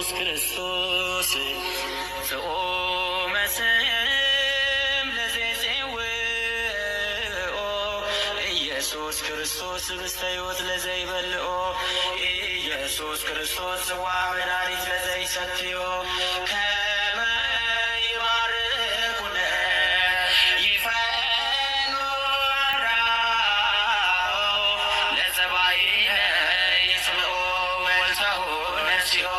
ኢየሱስ ክርስቶስ ዘኦመ ስም ለዘይጼውኦ ኢየሱስ ክርስቶስ ህብስተ ሕይወት ለዘይበልዖ ኢየሱስ ክርስቶስ ጽዋ መድኃኒት ለዘይሰትዮ ከመ ይባርኩነ ይፈኑ አራው ለጸባኢነ ይጽብኦ ወልተሁ ነሲኦ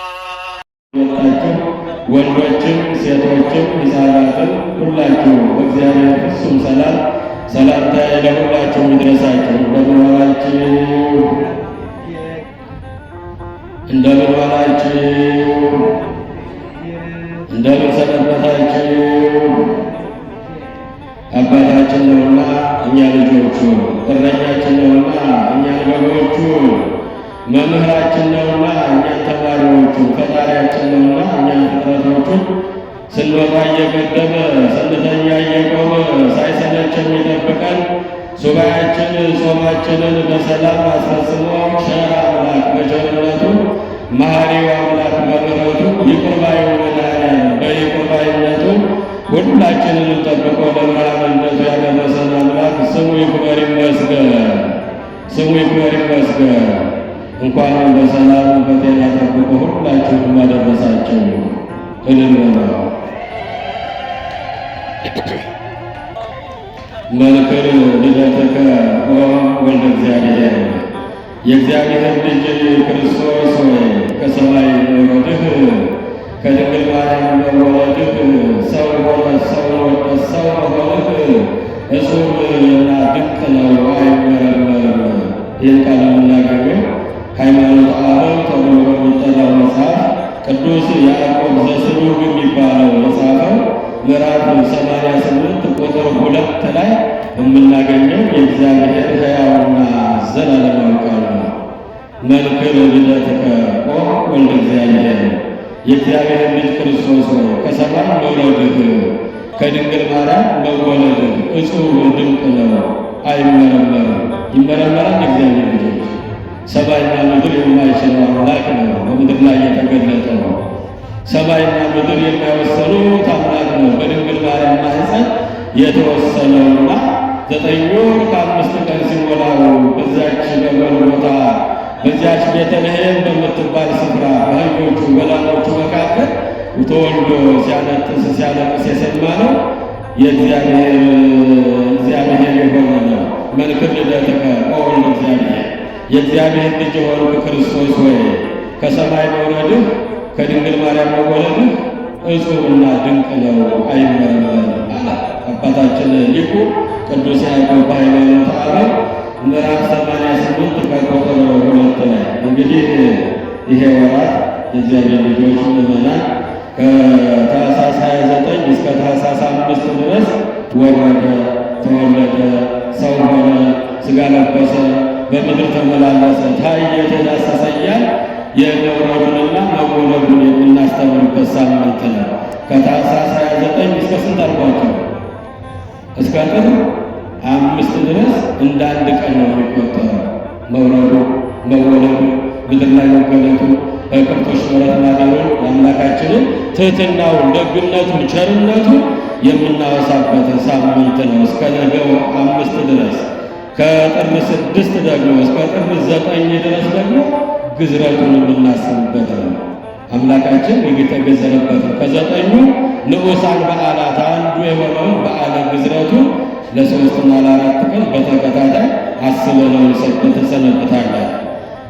ወንዶችም ሴቶችም ሕፃናትም ሁላችሁ በእግዚአብሔር ፍጹም ሰላም ሰላምታ ለሁላችሁ ይድረሳችሁ። እንደምን ዋላችሁ? እንደምን ዋላችሁ? እንደምን ሰነበታችሁ? አባታችን ነውና እኛ ልጆቹ፣ እረኛችን ነውና እኛ በጎቹ፣ መምህራችን ነውና እኛ ተማሪዎቹ፣ ፈጣሪያችን ነውና እኛ ፍጥረቶቹ ስንወጣ እየቀደመ ስንተኛ እየቆመ ሳይሰለች የሚጠብቀን ሱባኤያችን ጾማችንን በሰላም አስፈጽሞ ቸር አምላክ በቸርነቱ መሐሪው አምላክ በምሕረቱ ይቅር ባዩ መድኃኒዓለም በይቅር ባይነቱ ሁላችንንም ጠብቆ ለብርሃነ ልደቱ ያደረሰን አምላክ ስሙ ይክበር ይመስገን። ስሙ ይክበር ይመስገን። እንኳን በሰላም በጤና ጠብቆ ሁላችሁንም አደረሳችሁ። እልል በሉ። መንክር ልደትከ ወልደ እግዚአብሔር የእግዚአብሔር ልጅ ክርስቶስ ሆይ ከሰማይ መውረድህ ከድንግል ማርያም መወለድህ ሰው ሆነ ሰው ወደ ሰው መሆንህ እጹብ እና ድንቅ ነው፣ አይመረመርም። ይህን ቃል የምናገኘው ሃይማኖተ አበው ተብሎ በሚጠራው መጽሐፍ ቅዱስ ያዕቆብ ዘስሩግ የሚባለው የጻፈው ምዕራፍ 88 ቁጥር 2 ላይ የምናገኘው የእግዚአብሔር ሕያውና ዘላለማዊ ቃል ነው። መንክር ልደትከ ወልደ እግዚአብሔር የእግዚአብሔር ልጅ ክርስቶስ ሆይ ከሰማይ መውረድህ ከድንግል ማርያም መወለድህ እጹብ ድንቅ ነው፣ አይመረመርም። ይመረመራል? እግዚአብሔር ልጆች ሰማይና ምድር የማይችለው አምላክ ነው። በምድር ላይ የተገለጠ ነው። ሰማይና ምድር የማይወሰኑት አምላክ ነው። በድንግል ማርያም ማኅፀን የተወሰነውና 9 ወር ከ5 ቀን ሲሞላው በዚያች በጎልጎታ በዚያች ቤተልሔም በምትባል ስፍራ በአህዮቹ በላሞቹ መካከል ተወልዶ ሲያለቅስ የሰማነው የእግዚአብሔር የሆነ ነው። መንክር ልደትከ ወልደ እግዚአብሔር የእግዚአብሔር ልጅ የሆንክ ክርስቶስ ሆይ ከሰማይ መውረድህ ከድንግል ማርያም መወለድህ እጹብና ድንቅ ነው፣ አይመረመርም አለ አባታችን ሊቁ ቅዱስ ያዕቆብ በሃይማኖተ አበው ምዕራፍ 88 ከቁጥር 2 ላይ። እንግዲህ ይሄ ወራት የእግዚአብሔር ልጆች ምዕመናን ከታኅሳስ 29 እስከ ታኅሳስ 5 ድረስ ወረደ፣ ተወለደ፣ ሰው ሆነ፣ ሥጋ ለበሰ፣ በምድር ተመላለሰ፣ ታየ፣ ተዳሰሰ እያል የመውረዱንና መወለዱን የምናስተምርበት ሳምንት ነው። ከታኅሳስ 29 እስከ ስንት አልኳቸው? እስከ ጥር 5 ድረስ እንደ አንድ ቀን ነው የሚቆጠረው። መውረዱ፣ መወለዱ፣ ምድር ላይ መገለጡ፣ በከብቶች በረት ማደሩን የአምላካችንን ትሕትናውን፣ ደግነቱን፣ ቸርነቱን የምናወሳበትን ሳምንት ነው። እስከ ነገው 5 ድረስ ከጥር 6 ደግሞ እስከ ጥር 9 ድረስ ደግሞ ግዝረቱን የምናስብበት ነው። አምላካችን የተገዘረበት ነው። ከ9ኙ ንዑሳን በዓላት አንዱ የሆነውን በዓለ ግዝረቱን ለ3 እና ለ4 ቀን በተከታታይ አስበነው እንሰነብታለን።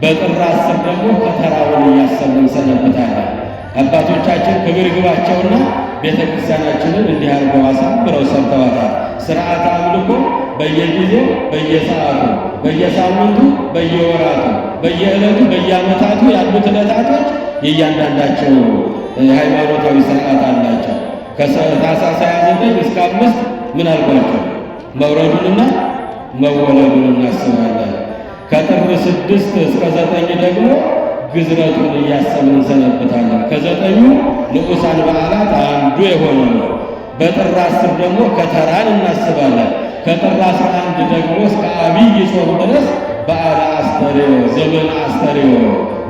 በጥር 10 ደግሞ ከተራውን እያሰብን እንሰነብታለን። አባቶቻችን ክብር ይግባቸውና ቤተ ክርስቲያናችንን እንዲህ አድርገው አሳምረው ሰርተዋታል። ሥርዓተ አምልኮ በየጊዜው በየሰዓቱ በየሳምንቱ በየወራቱ በየዕለቱ በየዓመታቱ ያሉት ዕለታቶች የእያንዳንዳቸው ሃይማኖታዊ ሥርዓት አላቸው። ከታኅሳስ 29 እስከ 5 ምን አልኳቸው? መውረዱንና መወለዱን እናስባለን። ከጥር 6 እስከ 9 ደግሞ ግዝረቱን እያሰብን እንሰነብታለን። ከ9ኙ ንዑሳን በዓላት አንዱ የሆነው ነው። በጥር 10 ደግሞ ከተራን እናስባለን። ከጥር 11 ደግሞ እስከ አብይ ጾም ድረስ በዓለ አስተርእዮ ዘመነ አስተርእዮ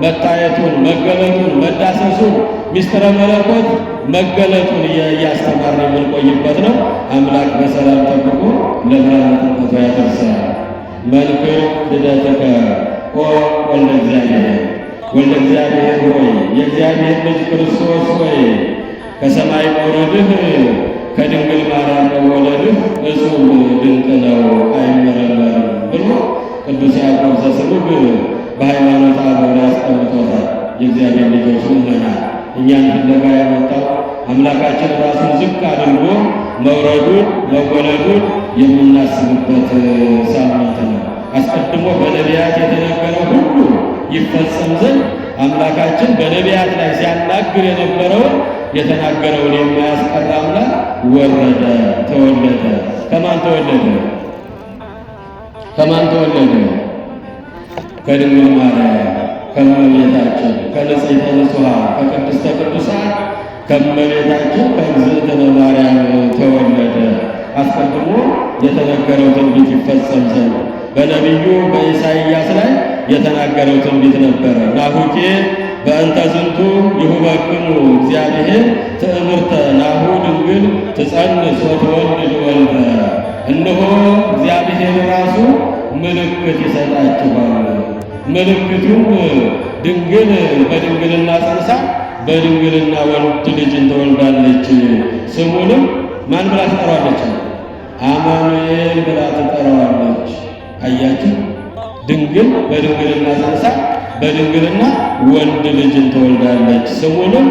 መታየቱን፣ መገለጡን፣ መዳሰሱን ሚስጥረ መለኮት መገለጡን እያስተማርን የምንቆይበት ነው። አምላክ በሰላም ጠብቆ ለብርሃነ ጥምቀቱ ያደርሰናል። መንክር ልደትከ ኦ ወልደ እግዚአብሔር፣ ወልደ እግዚአብሔር ሆይ የእግዚአብሔር ልጅ ክርስቶስ ሆይ ከሰማይ መውረድህ ከድንግል ማርያም መወለድህ እጹብ ድንቅ ነው አይመረመርም ብሎ ቅዱስ ያዕቆብ ዘስሩግ በሃይማኖት አበው ላይ አስቀምጦታል። የእግዚአብሔር ልጆች ምእመናን እኛን ፍለጋ ያመጣው አምላካችን ራሱን ዝቅ አድርጎ መውረዱን መወለዱን የምናስብበት ሳምንት ነው። አስቀድሞ በነቢያት የተነገረው ሁሉ ይፈጸም ዘንድ አምላካችን በነቢያት ላይ ሲያናግር የነበረውን የተናገረውን የማያስቀር አምላክ ወረደ፣ ተወለደ። ከማን ተወለደ? ከማን ተወለደ? ከድንግል ማርያም ከእመቤታችን ከንጽሕተ ንጹሐን ከቅድስተ ቅዱሳን ከእመቤታችን ከእግዝእትነ ማርያም ተወለደ። አስቀድሞ የተነገረው ትንቢት ይፈጸም ዘንድ በነቢዩ በኢሳይያስ ላይ የተናገረው ትንቢት ነበረ። ናሁኬ በእንተ ዝንቱ ይሁበክሙ እግዚአብሔር ትእምርተ ናሁ ድንግል ትጸንስ ወትወልድ ወልደ። እነሆ እግዚአብሔር ራሱ ምልክት ይሰጣችኋል። ምልክቱም ድንግል በድንግልና ጸንሳ በድንግልና ወንድ ልጅን ትወልዳለች። ስሙንም ማን ብላ ትጠራዋለች? አማኑኤል ብላ ትጠራዋለች። አያችሁ፣ ድንግል በድንግልና ጸንሳ በድንግልና ወንድ ልጅን ትወልዳለች። ስሙንም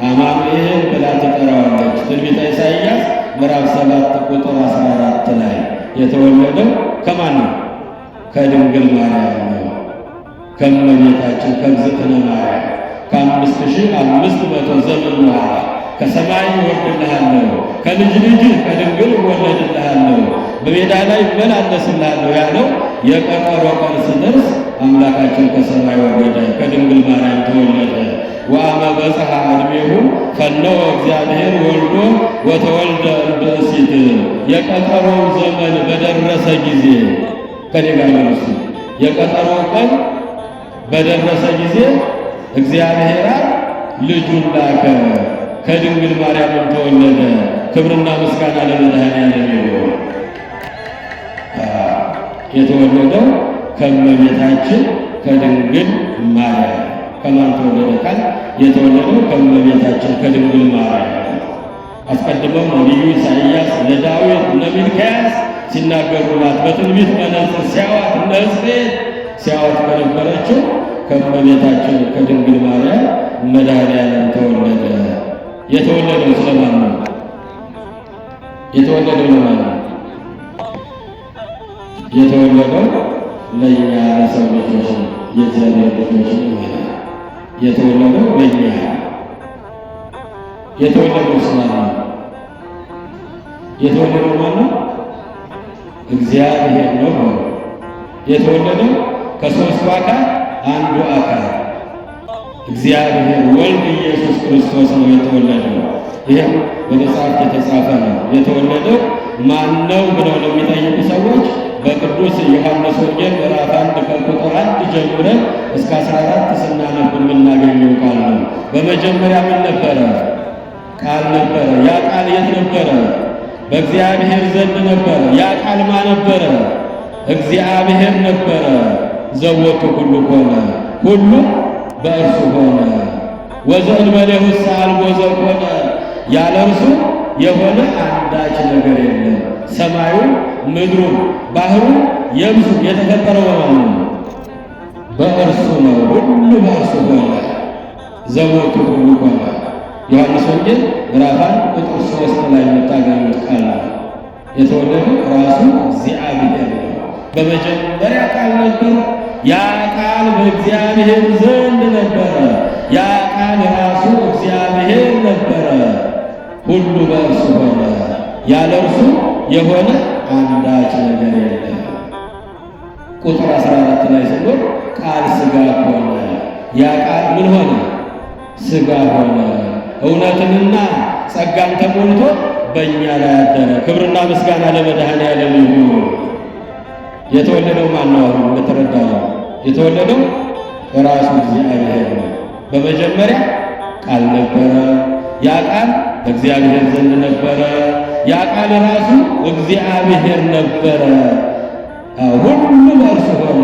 አማኑኤል ብላ ትጠራዋለች። ትንቢተ ኢሳይያስ ምዕራፍ 7 ቁጥር 14 ላይ የተወለደው ከማን ነው? ከድንግል ማርያም ነው። ከእመቤታችን ከእግዝእትነ ማርያም ከ5500 ዘመን በኋላ ከሰማይ እወርድልሃለሁ፣ ከልጅ ልጅ ከድንግል እወለድልሃለሁ፣ በሜዳ ላይ እመላለስልሃለሁ ያለው የቀጠሮ ቀን ሲደርስ አምላካችን ከሰማይ ወረደ፣ ከድንግል ማርያም ተወለደ። ወአመ በጽሐ ዕድሜሁ ፈነወ እግዚአብሔር ወልዶ ወተወልደ እምብእሲት። የቀጠሮው ዘመን በደረሰ ጊዜ ከኔ ጋር መልሱ። የቀጠሮው ቀን በደረሰ ጊዜ እግዚአብሔር ልጁን ላከ፣ ከድንግል ማርያም ተወለደ። ክብርና ምስጋና ለመድኃኔዓለም ይሁን። የተወለደው ከእመቤታችን ከድንግል ማርያም። ከማን ተወለደ ካል የተወለደው ከእመቤታችን ከድንግል ማርያም። አስቀድመው ነቢዩ ኢሳይያስ ለዳዊት ለሚልክያስ ሲናገሩላት በትንቢት መነጽር ሲያዋት እነ ሕዝቅኤል ሲያዋት ከነበረችው ከእመቤታችን ከድንግል ማርያም መድኃኔዓለም ተወለደ። የተወለደው ስለማን ነው? የተወለደው ለማን ነው? የተወለደው ለእኛ ለሰው ልጆች ነው። የእግዚአብሔር ልጆች ነው። የተወለደው ለእኛ። የተወለደው ስለማን ነው? የተወለደው ማን ነው? እግዚአብሔር ነው። የተወለደው ከሦስቱ አካል አንዱ አካል እግዚአብሔር ወልድ ኢየሱስ ክርስቶስ ነው የተወለደው። ይህም በመጽሐፍ የተጻፈ ነው። የተወለደው ማን ነው ብለው ለሚጠይቁ ሰዎች በቅዱስ ዮሐንስ ወንጌል ምዕራፍ 1 ከቁጥር 1 ጀምረን እስከ 14 ስናነብ የምናገኘው ቃል ነው። በመጀመሪያ ምን ነበረ? ቃል ነበረ። ያ ቃል የት ነበረ? በእግዚአብሔር ዘንድ ነበረ። ያ ቃል ማን ነበረ? እግዚአብሔር ነበረ። ዘወቱ ሁሉ ሆነ፣ ሁሉ በእርሱ ሆነ። ወዘእንበሌሁ አልቦ ዘኮነ፣ ያለ እርሱ የሆነ አንዳች ነገር የለም። ሰማዩ፣ ምድሩ፣ ባህሩ፣ የብሱ የተፈጠረው በማን ነው? በእርሱ ነው። ሁሉ በእርሱ ሆነ። ዘወቱ ሁሉ ሆነ። ዮሐንስ ወንጌል ምዕራፍ 1 ቁጥር 3 ላይ የምታገኙት ቃል ነው። የተወለደው ራሱ እግዚአብሔር ነው። በመጀመሪያ ቃል ነበር። ያ ቃል በእግዚአብሔር ዘንድ ነበረ። ያ ቃል ራሱ እግዚአብሔር ነበረ። ሁሉ በእርሱ ሆነ፣ ያለ እርሱ የሆነ አንዳች ነገር የለም። ቁጥር 14 ላይ ስንል ቃል ሥጋ ሆነ። ያ ቃል ምን ሆነ? ሥጋ ሆነ፣ እውነትንና ጸጋን ተሞልቶ በእኛ ላይ አደረ። ክብርና ምስጋና ለመድኃኔዓለም ይሁን። የተወለደው ማን ነው? አሁን እንደተረዳነው የተወለደው ራሱ እግዚአብሔር ነው። በመጀመሪያ ቃል ነበረ፣ ያ ቃል በእግዚአብሔር ዘንድ ነበረ፣ ያ ቃል ራሱ እግዚአብሔር ነበረ። ሁሉ በእርሱ ሆነ።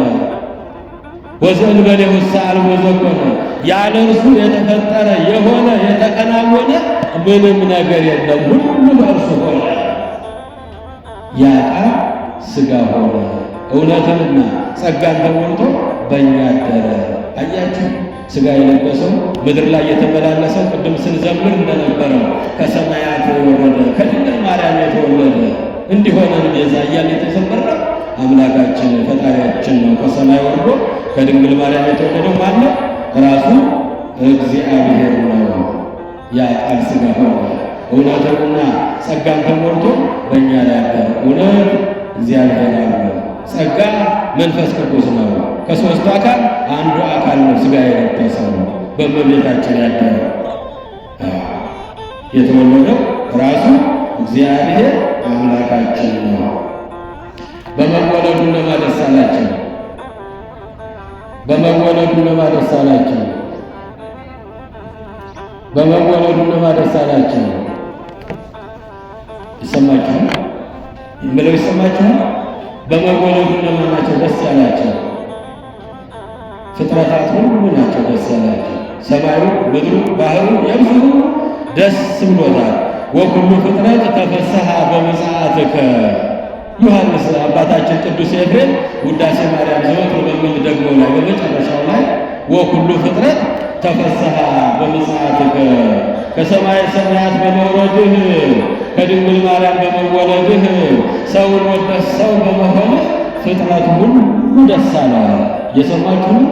ወዘእንበሌሁ አልቦ ዘኮነ፣ ያለ እርሱ የተፈጠረ የሆነ የተከናወነ ምንም ነገር የለም። ሁሉ በእርሱ ሆነ። ያ ቃል ሥጋ ሆነ፣ እውነትንና ጸጋን ተሞልቶ በእኛ አደረ። አያችሁ፣ ሥጋ የለበሰው ምድር ላይ የተመላለሰው ቅድም ስንዘምር እንደነበረው ከሰማያት የወረደ ከድንግል ማርያም የተወለደ እንዲሆነን ቤዛ እያልን የተዘመርነው አምላካችን ፈጣሪያችን ነው። ከሰማይ ወርዶ ከድንግል ማርያም የተወለደው ማን ነው? ራሱ እግዚአብሔር ነው። ያ ቃል ሥጋ ሆነ፣ እውነትንና ጸጋን ተሞልቶ በእኛ ላይ አደረ። እውነት እግዚአብሔር አለ፣ ጸጋ መንፈስ ቅዱስ ነው። ከሦስቱ አካል አንዱ አካል ነው ሥጋ የለበሰው በእመቤታችን ያደረ። የተወለደው ራሱ እግዚአብሔር አምላካችን ነው። በመወለዱ ለማን ደስ አላቸው? በመወለዱ ለማን ደስ አላቸው? በመወለዱ ለማን ደስ አላቸው? ይሰማችኋል? የምለው ይሰማችኋል? በመወለዱ ለማን ናቸው ደስ ያላቸው? ፍጥረታት ሁሉ ናቸው ደስ ያላቸው። ሰማዩ፣ ምድሩ፣ ባህሩ፣ የብሱ ደስ ብሎታል። ወኩሉ ፍጥረት ተፈስሐ በምጽአትከ። ዮሐንስ አባታችን ቅዱስ ኤፍሬም ውዳሴ ማርያም ዘወትር በምንደግመው ላይ በመጨረሻው ላይ ወኩሉ ፍጥረት ተፈስሐ በምጽአትከ፣ ከሰማይ ሰማያት በመውረድህ ከድንግል ማርያም በመወለድህ ሰውን ወደህ ሰው በመሆንህ ፍጥረት ሁሉ ደስ አለው። እየሰማችሁ ነው?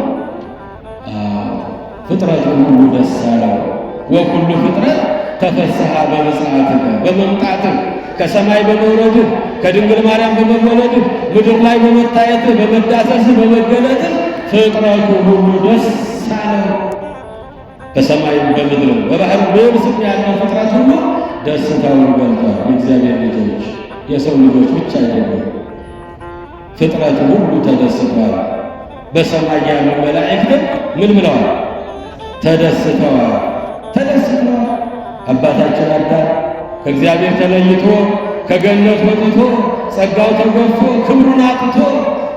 ፍጥረት ሁሉ ደስ አለው። ወኩሉ ፍጥረት ተፈስሐ በምጽአትከ፣ በመምጣትህ ከሰማይ በመውረድህ ከድንግል ማርያም በመወለድህ ምድር ላይ በመታየትህ በመዳሰስህ በመገለጥህ ፍጥረቱ ሁሉ ደስ አለው። በሰማይም በምድርም በባህር በየብስም ያለው ፍጥረት ሁሉ ደስታውን ገልጧል። የእግዚአብሔር ልጆች የሰው ልጆች ብቻ አይደለም፣ ፍጥረት ሁሉ ተደስቷል። በሰማይ ያሉ መላእክትም ምን ብለዋል? ተደስተዋል። ተደስተዋል። አባታችን አዳም ከእግዚአብሔር ተለይቶ ከገነት ወጥቶ ጸጋው ተገፎ ክብሩን አጥቶ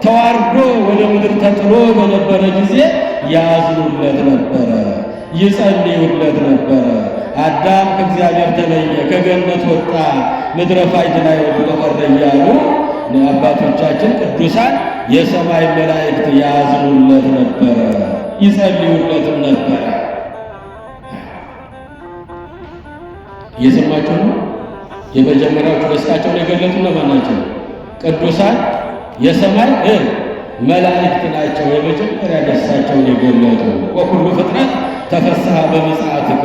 ተዋርዶ ወደ ምድር ተጥሎ በነበረ ጊዜ ያዝኑለት ነበረ፣ ይጸልዩለት ነበረ። አዳም ከእግዚአብሔር ተለየ፣ ከገነት ወጣ፣ ምድረ ፋይድ ላይ ወጥቶ ቀረ እያሉ አባቶቻችን ቅዱሳን የሰማይ መላእክት ያዝኑለት ነበረ፣ ይጸልዩለትም ነበረ። እየሰማችሁ ነው? የመጀመሪያዎቹ ደስታቸውን የገለጡ እነማን ናቸው? ቅዱሳን የሰማይ መላእክት ናቸው። የመጀመሪያ ደስታቸውን የገለጡ ወኩሉ ፍጥረት ተፈስሐ በምጽአትከ፣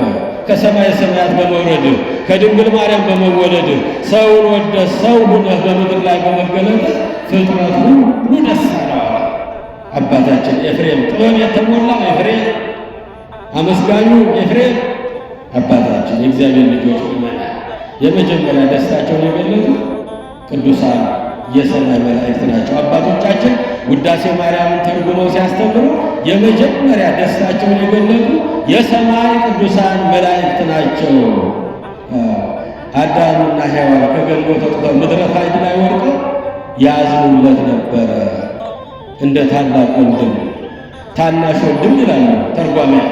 ከሰማይ ሰማያት በመውረድህ ከድንግል ማርያም በመወለድህ ሰውን ወደህ ሰው ሁነህ በምድር ላይ በመገለጥህ ፍጥረት ሁሉ ደስ አለው። አባታችን ኤፍሬም ጥበብ የተሞላው ኤፍሬም፣ አመስጋኙ ኤፍሬም አባታችን የእግዚአብሔር ልጆች የመጀመሪያ ደስታቸውን የገለጡ ቅዱሳን የሰማይ መላእክት ናቸው። አባቶቻችን ውዳሴ ማርያምን ተርጉመው ሲያስተምሩ የመጀመሪያ ደስታቸውን የገለጡ የሰማይ ቅዱሳን መላእክት ናቸው። አዳምና ሔዋን ከገነት ወጥተው ምድረ ፋይድ ላይ ወድቀው ያዝኑለት ነበረ። እንደ ታላቅ ወንድም ታናሽ ወንድም ይላሉ ተርጓሚያ።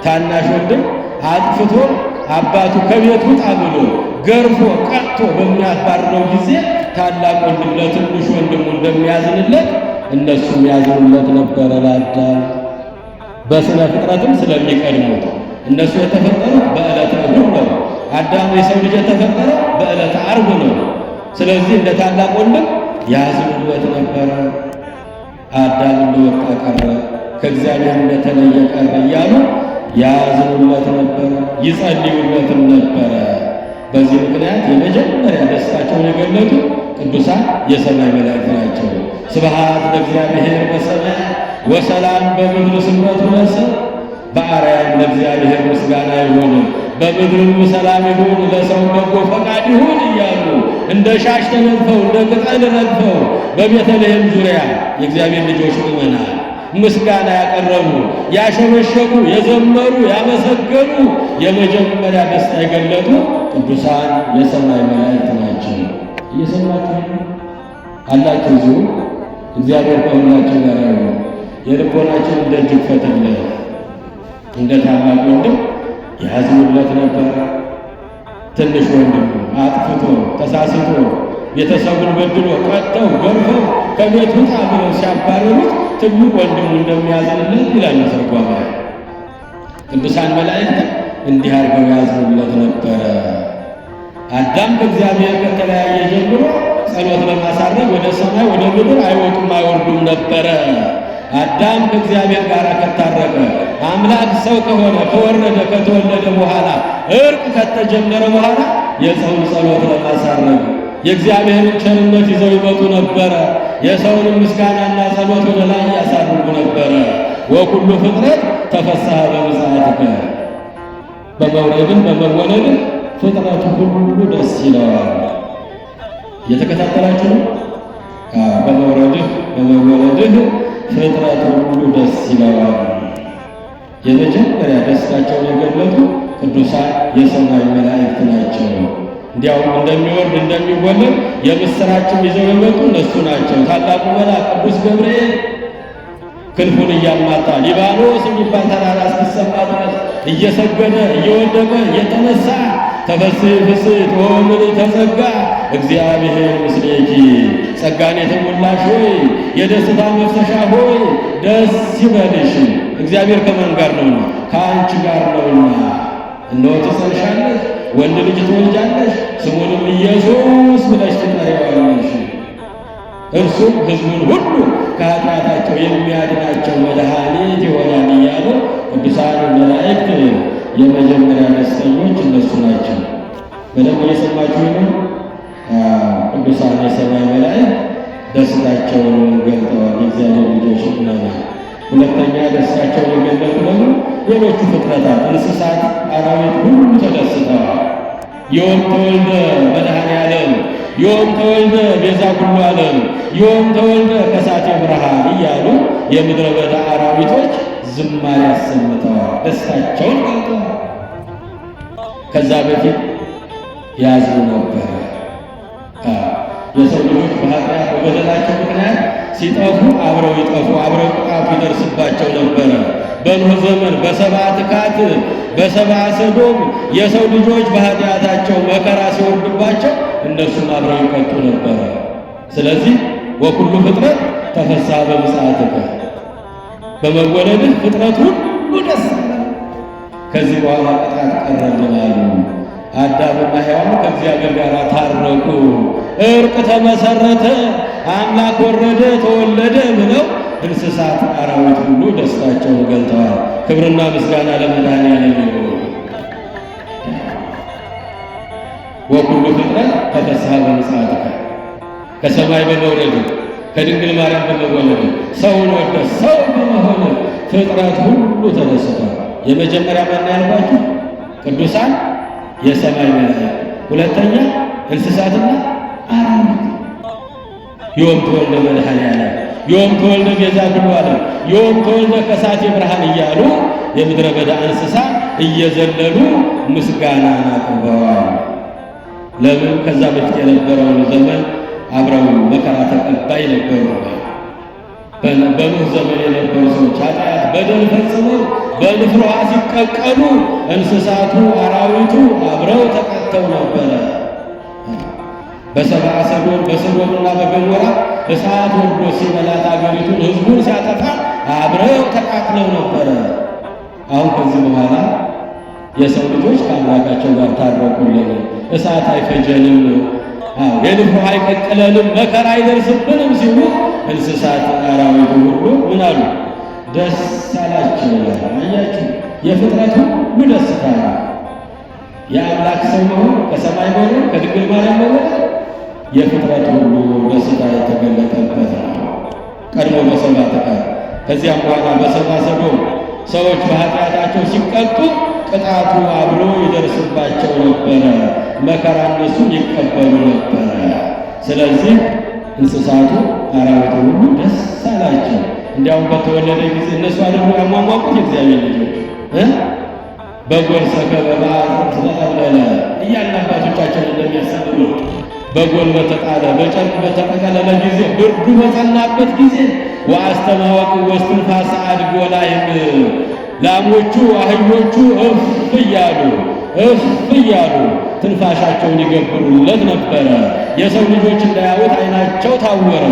ታናሽ ወንድም አጥፍቶ አባቱ ከቤት ውጣ ብሎ ገርፎ ቀጥቶ በሚያባርረው ጊዜ ታላቅ ወንድም ለትንሽ ወንድሙ እንደሚያዝንለት እነሱም ያዝኑለት ነበረ ለአዳም። በስነ ፍጥረትም ስለሚቀድሙት እነሱ የተፈጠሩት በዕለተ እሑድ ነው። አዳም የሰው ልጅ የተፈጠረው በዕለተ ዓርብ ነው። ስለዚህ እንደ ታላቅ ወንድም ያዝኑለት ነበረ። አዳም እንደወጣ ቀረ፣ ከእግዚአብሔር እንደተለየ ቀረ እያሉ ያዝኑለት ነበረ፣ ይጸልዩለትም ነበረ። በዚህ ምክንያት የመጀመሪያ ደስታቸውን የገለጡ ቅዱሳን የሰማይ መላእክት ናቸው። ስብሐት ለእግዚአብሔር በሰማይ ወሰላም በምድር ስምረቱ ለሰብእ፣ በአርያም ለእግዚአብሔር ምስጋና ይሁን፣ በምድርም ሰላም ይሁን፣ ለሰው በጎ ፈቃድ ይሁን እያሉ እንደ ሻሽ ተነጥፈው እንደ ቅጠል ረግፈው በቤተልሔም ዙሪያ የእግዚአብሔር ልጆች ምእመናን ምስጋና ያቀረቡ፣ ያሸበሸቡ፣ የዘመሩ፣ ያመሰገኑ፣ የመጀመሪያ ደስታ የገለጡ ቅዱሳን የሰማይ መላእክት ናቸው። እየሰማችሁ አላችሁ። እዚሁ እግዚአብሔር ከሁላችን ጋር ነው። የልቦናችን ደጅ ይክፈትልን። እንደ ታላቅ ወንድም ያዝኑለት ነበር። ትንሽ ወንድም አጥፍቶ ተሳስቶ ቤተሰቡን በድሎ ቀጥተው ገርፈው ከቤት ውጣ ብለው ሲያባረሩት ትልቅ ወንድሙ እንደሚያዝንለት ይላል ተርጓሚ። ቅዱሳን መላእክት እንዲህ አድርገው ያዝኑለት ነበረ። አዳም ከእግዚአብሔር ከተለያየ ጀምሮ ጸሎት ለማሳረግ ወደ ሰማይ ወደ ምድር አይወጡም አይወርዱም ነበረ። አዳም ከእግዚአብሔር ጋር ከታረቀ አምላክ ሰው ከሆነ ከወረደ ከተወለደ በኋላ እርቅ ከተጀመረ በኋላ የሰውን ጸሎት ለማሳረግ የእግዚአብሔርን ቸርነት ይዘው ይመጡ ነበረ። የሰውን ምስጋናና ጸሎት ወደ ላይ ያሳርጉ ነበረ። ወኩሉ ፍጥረት ተፈሳሐ በምጽአትከ፣ በመውረድም በመወለድም ፍጥረቱ ሁሉ ደስ ይለዋል። እየተከታተላችሁ ነው። በመውረድህ በመወለድህ ፍጥረቱ ሁሉ ደስ ይለዋል። የመጀመሪያ ደስታቸውን የገለጡ ቅዱሳን የሰማይ መላእክት ናቸው። እንዲያውም እንደሚወርድ እንደሚወለድ የምስራችን ይዘው የመጡ እነሱ ናቸው። ታላቁ መልአክ ቅዱስ ገብርኤል ክንፉን እያማታ ሊባኖስ የሚባል ተራራ እስኪሰማ ድረስ እየሰገደ እየወደቀ እየተነሳ ተፈሥሒ ፍሥሕት ወምልዕተ ጸጋ እግዚአብሔር ምስሌኪ፣ ጸጋን የተሞላሽ ሆይ የደስታ መፍሰሻ ሆይ ደስ ይበልሽ፣ እግዚአብሔር ከማን ጋር ነውና? ከአንቺ ጋር ነውና። እነሆ ትጸንሻለሽ፣ ወንድ ልጅ ትወልጃለሽ፣ ስሙንም ኢየሱስ ብለሽ ትጠሪዋለሽ። እርሱም ሕዝቡን ሁሉ ከኃጢአታቸው የሚያድናቸው መድኃኒት ይሆናል እያሉ ቅዱሳን መላእክት የመጀመሪያ ደስተኞች እነሱ ናቸው። በደንብ እየሰማችሁ ነው። ቅዱሳን የሰማይ መላእክት ደስታቸውን ገልጠዋል። የእግዚአብሔር ልጆች ነን። ሁለተኛ ደስታቸውን የገለጡ ደግሞ ሌሎቹ ፍጥረታት እንስሳት፣ አራዊት ሁሉ ተደስተዋል። ዮም ተወልደ መድኃኔ ዓለም፣ ዮም ተወልደ ቤዛ ኩሉ ዓለም፣ ዮም ተወልደ ከሳቴ ብርሃን እያሉ የምድረ በዳ አራዊቶች ዝማሬ አሰምተዋል፣ ደስታቸውን ገልጠዋል። ከዛ በፊት ያዝኑ ነበር። የሰው ልጆች በኃጢአት በበደላቸው ምክንያት ሲጠፉ አብረው ይጠፉ፣ አብረው ቅጣቱ ይደርስባቸው ነበረ። በኖህ ዘመን በሰብአ ትካት በሰብአ ሰዶም የሰው ልጆች በኃጢአታቸው መከራ ሲወርድባቸው እነሱም አብረው ይቀጡ ነበረ። ስለዚህ ወኩሉ ፍጥረት ተፈሥሐ በምጽአትከ፣ በመወለድህ ፍጥረት ሁሉ ደስ አለ። ከዚህ በኋላ ቅጣት ቀረልናሉ። አዳምና ሔዋን ከእግዚአብሔር ጋር ታረቁ፣ እርቅ ተመሰረተ፣ አምላክ ወረደ ተወለደ ብለው እንስሳት አራዊት ሁሉ ደስታቸውን ገልጠዋል። ክብርና ምስጋና ለመድኃኔዓለም ይሁን። ወኩሉ ፍጥረት ተፈሥሐ በምጽአትከ፣ ከሰማይ በመውረድ ከድንግል ማርያም በመወለድ ሰውን ወደ ሰው በመሆን ፍጥረት ሁሉ ተደስቷል። የመጀመሪያ ማን ያልኳችሁ? ቅዱሳን የሰማይ መላእክት፣ ሁለተኛ እንስሳትና አራዊት። ዮም ተወልደ መድኃኔዓለም፣ ዮም ተወልደ ቤዛ ኩሉ ዓለም፣ ዮም ተወልደ ከሳቴ ብርሃን እያሉ የምድረ በዳ እንስሳ እየዘለሉ ምስጋናን አቅርበዋል። ለምን? ከዛ በፊት የነበረውን ዘመን አብረው መከራ ተቀባይ ነበሩ። በኖህ ዘመን የነበሩ ሰዎች ኃጢአት በደል ፈጽመው በንፍር ውሃ ሲቀቀሉ እንስሳቱ አራዊቱ አብረው ተቀጥተው ነበረ። በሰብአ ሰዶም በሰዶምና በገሞራ እሳት ወርዶ ሲበላት አገሪቱን ሕዝቡን ሲያጠፋ አብረው ተቃጥለው ነበረ። አሁን ከዚህ በኋላ የሰው ልጆች ከአምላካቸው ጋር ታረቁልን፣ እሳት አይፈጀንም፣ የንፍር ውሃ አይቀቅለንም፣ መከራ አይደርስብንም ሲሉ እንስሳት አራዊቱ ሁሉ ምን አሉ? ደስ አላቸው ይላል። አያችሁ፣ የፍጥረት ሁሉ ደስታ ነው። የአምላክ ሰው መሆን ከሰማይ መሆን ከድንግል ማርያም መሆን የፍጥረት ሁሉ ደስታ የተገለጠበት ነው። ቀድሞ በሰብአ ትካት ከዚያም በኋላ በሰብአ ሰዶም ሰዎች በኃጢአታቸው ሲቀጡ ቅጣቱ አብሮ ይደርስባቸው ነበረ። መከራ እነሱም ይቀበሉ ነበረ። ስለዚህ እንስሳቱ አራዊቱ ሁሉ ደስ አላቸው። እንዲያውም በተወለደ ጊዜ እነሱ አደረጉ ያሟሟቁት እግዚአብሔር ልጆች በጎል ሰከበ በአጥንት ተጠቅለለ እያልን አባቶቻችን እንደሚያስተምሩ በጎል በተጣለ በጨርቅ በተጠቀለለ ጊዜ ብርዱ በጸናበት ጊዜ ወአስተማወቅ ወስትንፋሰ አድጎ ላይም ላሞቹ አህዮቹ እፍ እያሉ ትንፋሻቸውን ይገብሩለት ነበረ። የሰው ልጆች እንዳያዩት ዓይናቸው ታወረ፣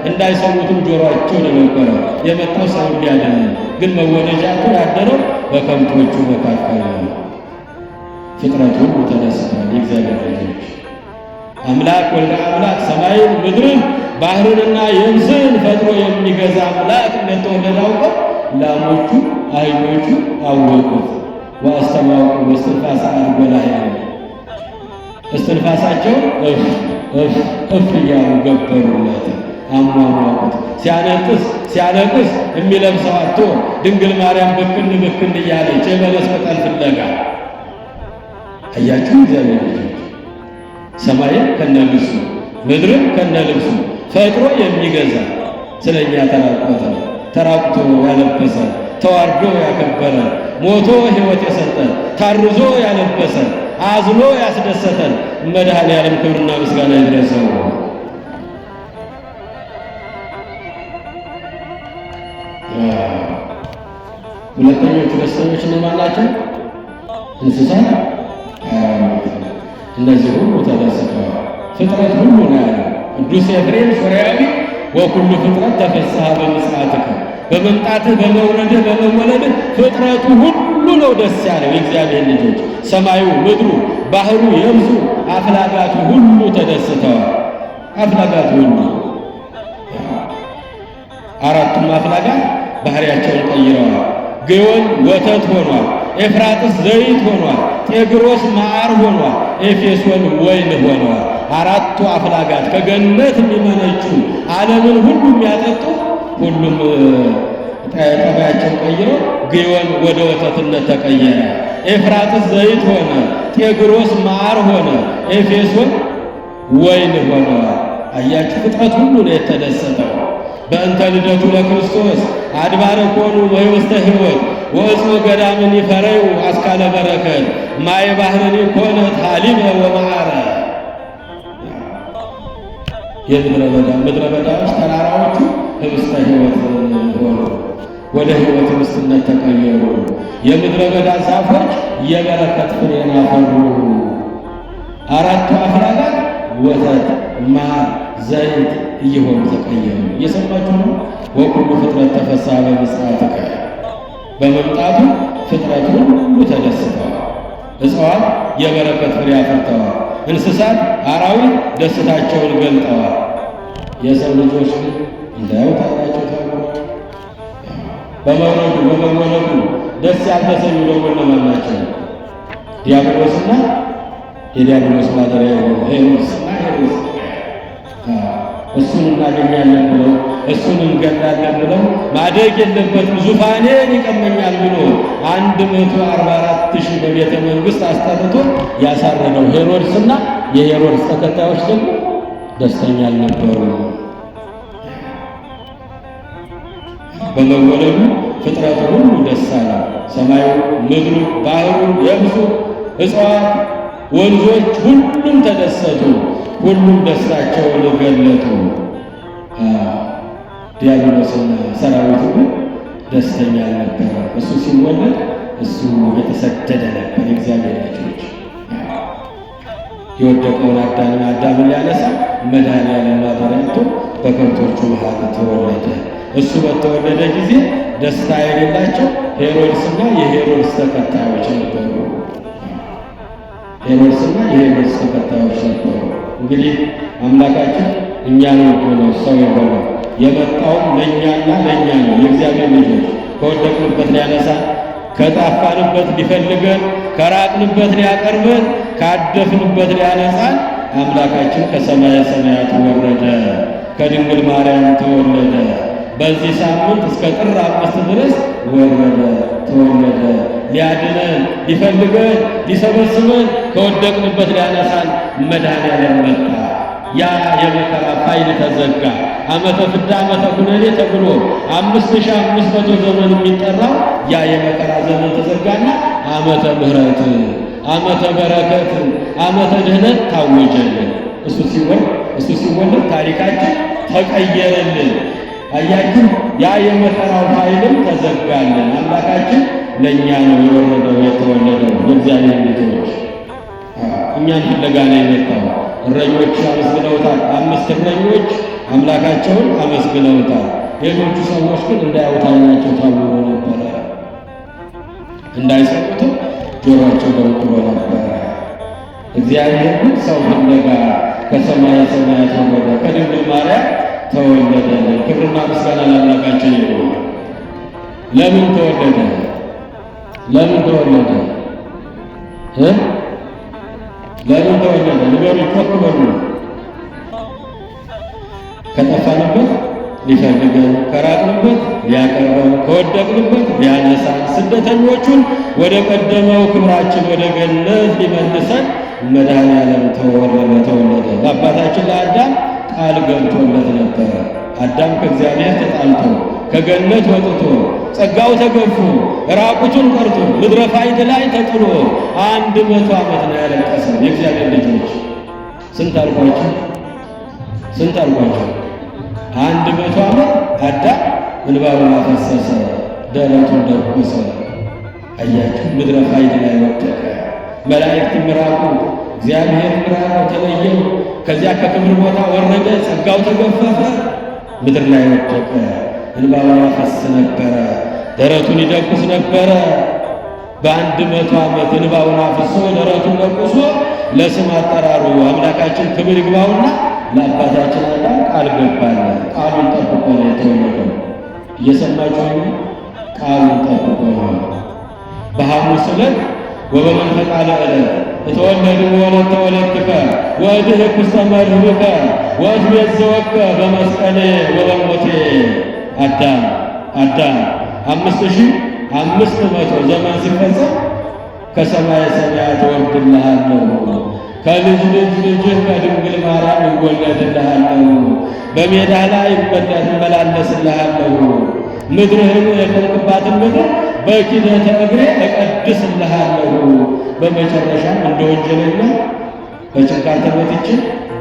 እንዳይሰሙትም ጆሮአቸው ደነቆረ። የመጣው ሰው ሊያድን ግን መወደጃቱ ያደረው በከብቶቹ መካከል ነው። ፍጥረቱ ሁሉ ተደስቷል። የእግዚአብሔር ልጆች አምላክ ወልደ አምላክ ሰማይን ምድርን ባህርንና የብስን ፈጥሮ የሚገዛ አምላክ እንደተወለደ አውቀው ላሞቹ አህዮቹ አወቁት። ወአስተማወቁ ወስትንፋሰ አድጎ ላዕሌሁ እስትንፋሳቸው እፍ እያሉ ገበሩለት፣ አሟሟቁት። ሲያለቅስ የሚለብሰው አጥቶ ድንግል ማርያም ብክን እያለች የበለስ ቅጠል ፍለጋ አያችሁ። እግዚአብሔር ልጆች ሰማይን ከነልብሱ ምድርን ከነልብሱ ፈጥሮ የሚገዛ ስለኛ ተራቁቶ ያለበሰ ተዋርዶ ያከበረ ሞቶ ሕይወት የሰጠን ታርዞ ያለበሰን አዝሎ ያስደሰተን መድኃኔዓለም ክብርና ምስጋና ይድረሰው። ሁለተኞቹ ደስተኞች እነማን ናቸው? እንስሳት። እነዚህ ሁሉ ተደስተዋል። ፍጥረት ሁሉ ነው ያለው ቅዱስ ኤፍሬም ሶርያዊ ወኩሉ ፍጥረት ተፈስሐ በምጽአትከ በመምጣትህ በመውረድህ በመወለድህ ፍጥረቱ ሁሉ ነው ደስ ያለው። የእግዚአብሔር ልጆች ሰማዩ፣ ምድሩ፣ ባህሩ፣ የብሱ አፍላጋቱ ሁሉ ተደስተዋል። አፍላጋቱ ሁሉ አራቱም አፍላጋት ባህሪያቸውን ቀይረዋል። ግዮን ወተት ሆኗል። ኤፍራጥስ ዘይት ሆኗል። ጤግሮስ ማዕር ሆኗል። ኤፌሶን ወይን ሆኗል። አራቱ አፍላጋት ከገነት የሚመነጩ ዓለምን ሁሉ የሚያጠጡ ሁሉም ጠባያቸው ቀይረው ግዮን ወደ ወተትነት ተቀየረ። ኤፍራጥስ ዘይት ሆነ። ጤግሮስ ማዕር ሆነ። ኤፌሶን ወይን ሆነዋል። አያችሁ ፍጥረት ሁሉ ነው የተደሰተው። በእንተ ልደቱ ለክርስቶስ አድባረ ኮኑ ወሕይወተ ሕይወት ወእጽወ ገዳምን ይፈረዩ አስካለ በረከት ማየ ባህርን ኮነት ሀሊበ ወመዓረ። ምድረ በዳዎች ተራራዎቹ ህብስተ ሕይወት ሆኑ፣ ወደ ሕይወት ህብስትነት ተቀየሩ። የምድረ በዳ ዛፎች የበረከት ፍሬን አፈሩ። አራቱ አፍላጋት ወተት፣ ማር፣ ዘይት እየሆኑ ተቀየሩ። እየሰማችሁ ነው። ወኩሉ ፍጥረት ተፈስሐ በምጽአትከ በመምጣቱ ፍጥረት ሁሉ ተደስተዋል። እጽዋት የበረከት ፍሬ አፍርተዋል። እንስሳት አራዊት ደስታቸውን ገልጠዋል። የሰው ልጆች ግን እንዳያዩት ዓይናቸው ታውሯል። በመወለዱ ደስ ያልተሰኙ ደግሞ እነማን ናቸው? ዲያብሎስና የዲያብሎስ ማደሪያ የሆኑ ሄሮድስና ሄሮድስ እሱን እናገኛለን ብለው እሱን እንገላለን ብለው ማደግ የለበትም ዙፋኔን ይቀመኛል ብሎ 144,000 በቤተ መንግሥት አስጠርቶ ያሳረደው ሄሮድስና የሄሮድስ ተከታዮች ደግሞ ደስተኛ አልነበሩ። በመወለዱ ፍጥረቱ ሁሉ ደስ አለ። ሰማዩ፣ ምድሩ፣ ባህሩ፣ የብሱ፣ እጽዋት፣ ወንዞች ሁሉም ተደሰቱ። ሁሉም ደስታቸውን ገለጡ። ዲያብሎስና ሰራዊቱ ግን ደስተኛ አልነበረ። እሱ ሲወለድ እሱ የተሰደደ ነበር። የእግዚአብሔር ልጆች የወደቀውን አዳምን ሊያነሳ መድኃኔዓለም ማደሪያቶ በከብቶቹ መሃል ተወለደ። እሱ በተወለደ ጊዜ ደስታ የሌላቸው ሄሮድስና የሄሮድስ ተከታዮች ነበሩ። ሄሮድስና የሄሮድስ ተከታዮች ነበሩ። እንግዲህ አምላካችን እኛን ነው ሰው የሆነው የመጣውም ለእኛና ለእኛ ነው። የእግዚአብሔር ልጆች ከወደቅንበት ሊያነሳን፣ ከጣፋንበት ሊፈልገን፣ ከራቅንበት ሊያቀርበን፣ ካደፍንበት ሊያነሳን አምላካችን ከሰማየ ሰማያት ወረደ፣ ከድንግል ማርያም ተወለደ። በዚህ ሳምንት እስከ ጥር 5 ድረስ ወረደ፣ ተወለደ። ሊያድነን፣ ሊፈልገን፣ ሊሰበስበን፣ ከወደቅንበት ሊያነሳን መድኃኔዓለም መጣ። ያ የመከራ ፋይል ተዘጋ። ዓመተ ፍዳ ዓመተ ኩነኔ ተብሎ 5500 ዘመን የሚጠራው ያ የመከራ ዘመን ተዘጋና ዓመተ ምሕረት፣ ዓመተ በረከት፣ ዓመተ ድኅነት ታወጀልን። እሱ ሲወለድ ታሪካችን ተቀየረልን። አያችሁ፣ ያ የመከራው ኃይልም ተዘጋልን። አምላካችን ለእኛ ነው የወረደው የተወለደው። የእግዚአብሔር ልጆች እኛን ፍለጋ ነው የመጣው። እረኞች አመስግነውታል። 5 እረኞች አምላካቸውን አመስግነውታል። ሌሎቹ ሰዎች ግን እንዳያዩት ዓይናቸው ታውሮ ነበረ፣ እንዳይሰሙትም ጆሮአቸው ደንቁሮ ነበረ። እግዚአብሔር ግን ሰው ፍለጋ ከሰማየ ሰማያት ወረደ፣ ከድንግል ማርያም ተወለደልን። ክብርና ምስጋና ለአምላካችን ይሁን። ለምን ተወለደ? ለምን ተወለደ? ለምን ተወለደ? ንገሩ፣ ጮክ በሉ። ከጠፋንበት ሊፈልገን፣ ከራቅንበት ሊያቀርበን፣ ከወደቅንበት ሊያነሳን፣ ስደተኞቹን ወደ ቀደመው ክብራችን ወደ ገነት ሊመልሰን መድኃኔዓለም ተወለደ። ለአባታችን ለአዳም ቃል ገብቶለት ነበረ። አዳም ከእግዚአብሔር ተጣልቶ ከገነት ወጥቶ ጸጋው ተገፎ ራቁቱን ቀርቶ ምድረ ፋይድ ላይ ተጥሎ 100 ዓመት ነው ያለቀሰው። የእግዚአብሔር ልጆች ስንት አልኳቸው? 100 ዓመት አዳም እንባውን አፈሰሰ፣ ደረቱን ደቆሰ። አያችሁ፣ ምድረ ፋይድ ላይ ወደቀ። መላእክት ምራቁ፣ እግዚአብሔር ምራቁ ተለየው። ከዚያ ከክብር ቦታ ወረደ፣ ጸጋው ተገፈፈ፣ ምድር ላይ ወደቀ። እንባውን ያፈስ ነበረ፣ ደረቱን ይደቁስ ነበረ። በ100 ዓመት እንባውን አፍሶ ደረቱን ደቁሶ ለስም አጠራሩ አምላካችን ክብር ይግባውና ለአባታችን አዳም ቃል ገባለት። ቃሉን ጠብቆ ነው የተወለደው። እየሰማችሁ ቃሉን ጠብቆ ነው። በሐሙስ ዕለት ወበመንፈቀ ዕለት እተወለድ ወለተ ወለትከ ወእድኅ ውስተ መርኅብከ ወእትቤዝወከ በመስቀሌ ወበሞቴ። አዳም 5500 ዘመን ሲፈጸም ከሰማየ ሰማያት እወርድልሃለሁ፣ ከልጅ ልጅህ ከድንግል ማርያም እወለድልሃለሁ፣ በሜዳ ላይ እመላለስልሃለሁ፣ ምድርህን የቆምክባትን ምድር በኪደተ እግሬ እቀድስልሃለሁ። በመጨረሻም እንደ ወንጀለኛ በጭንቃር ተመትቼ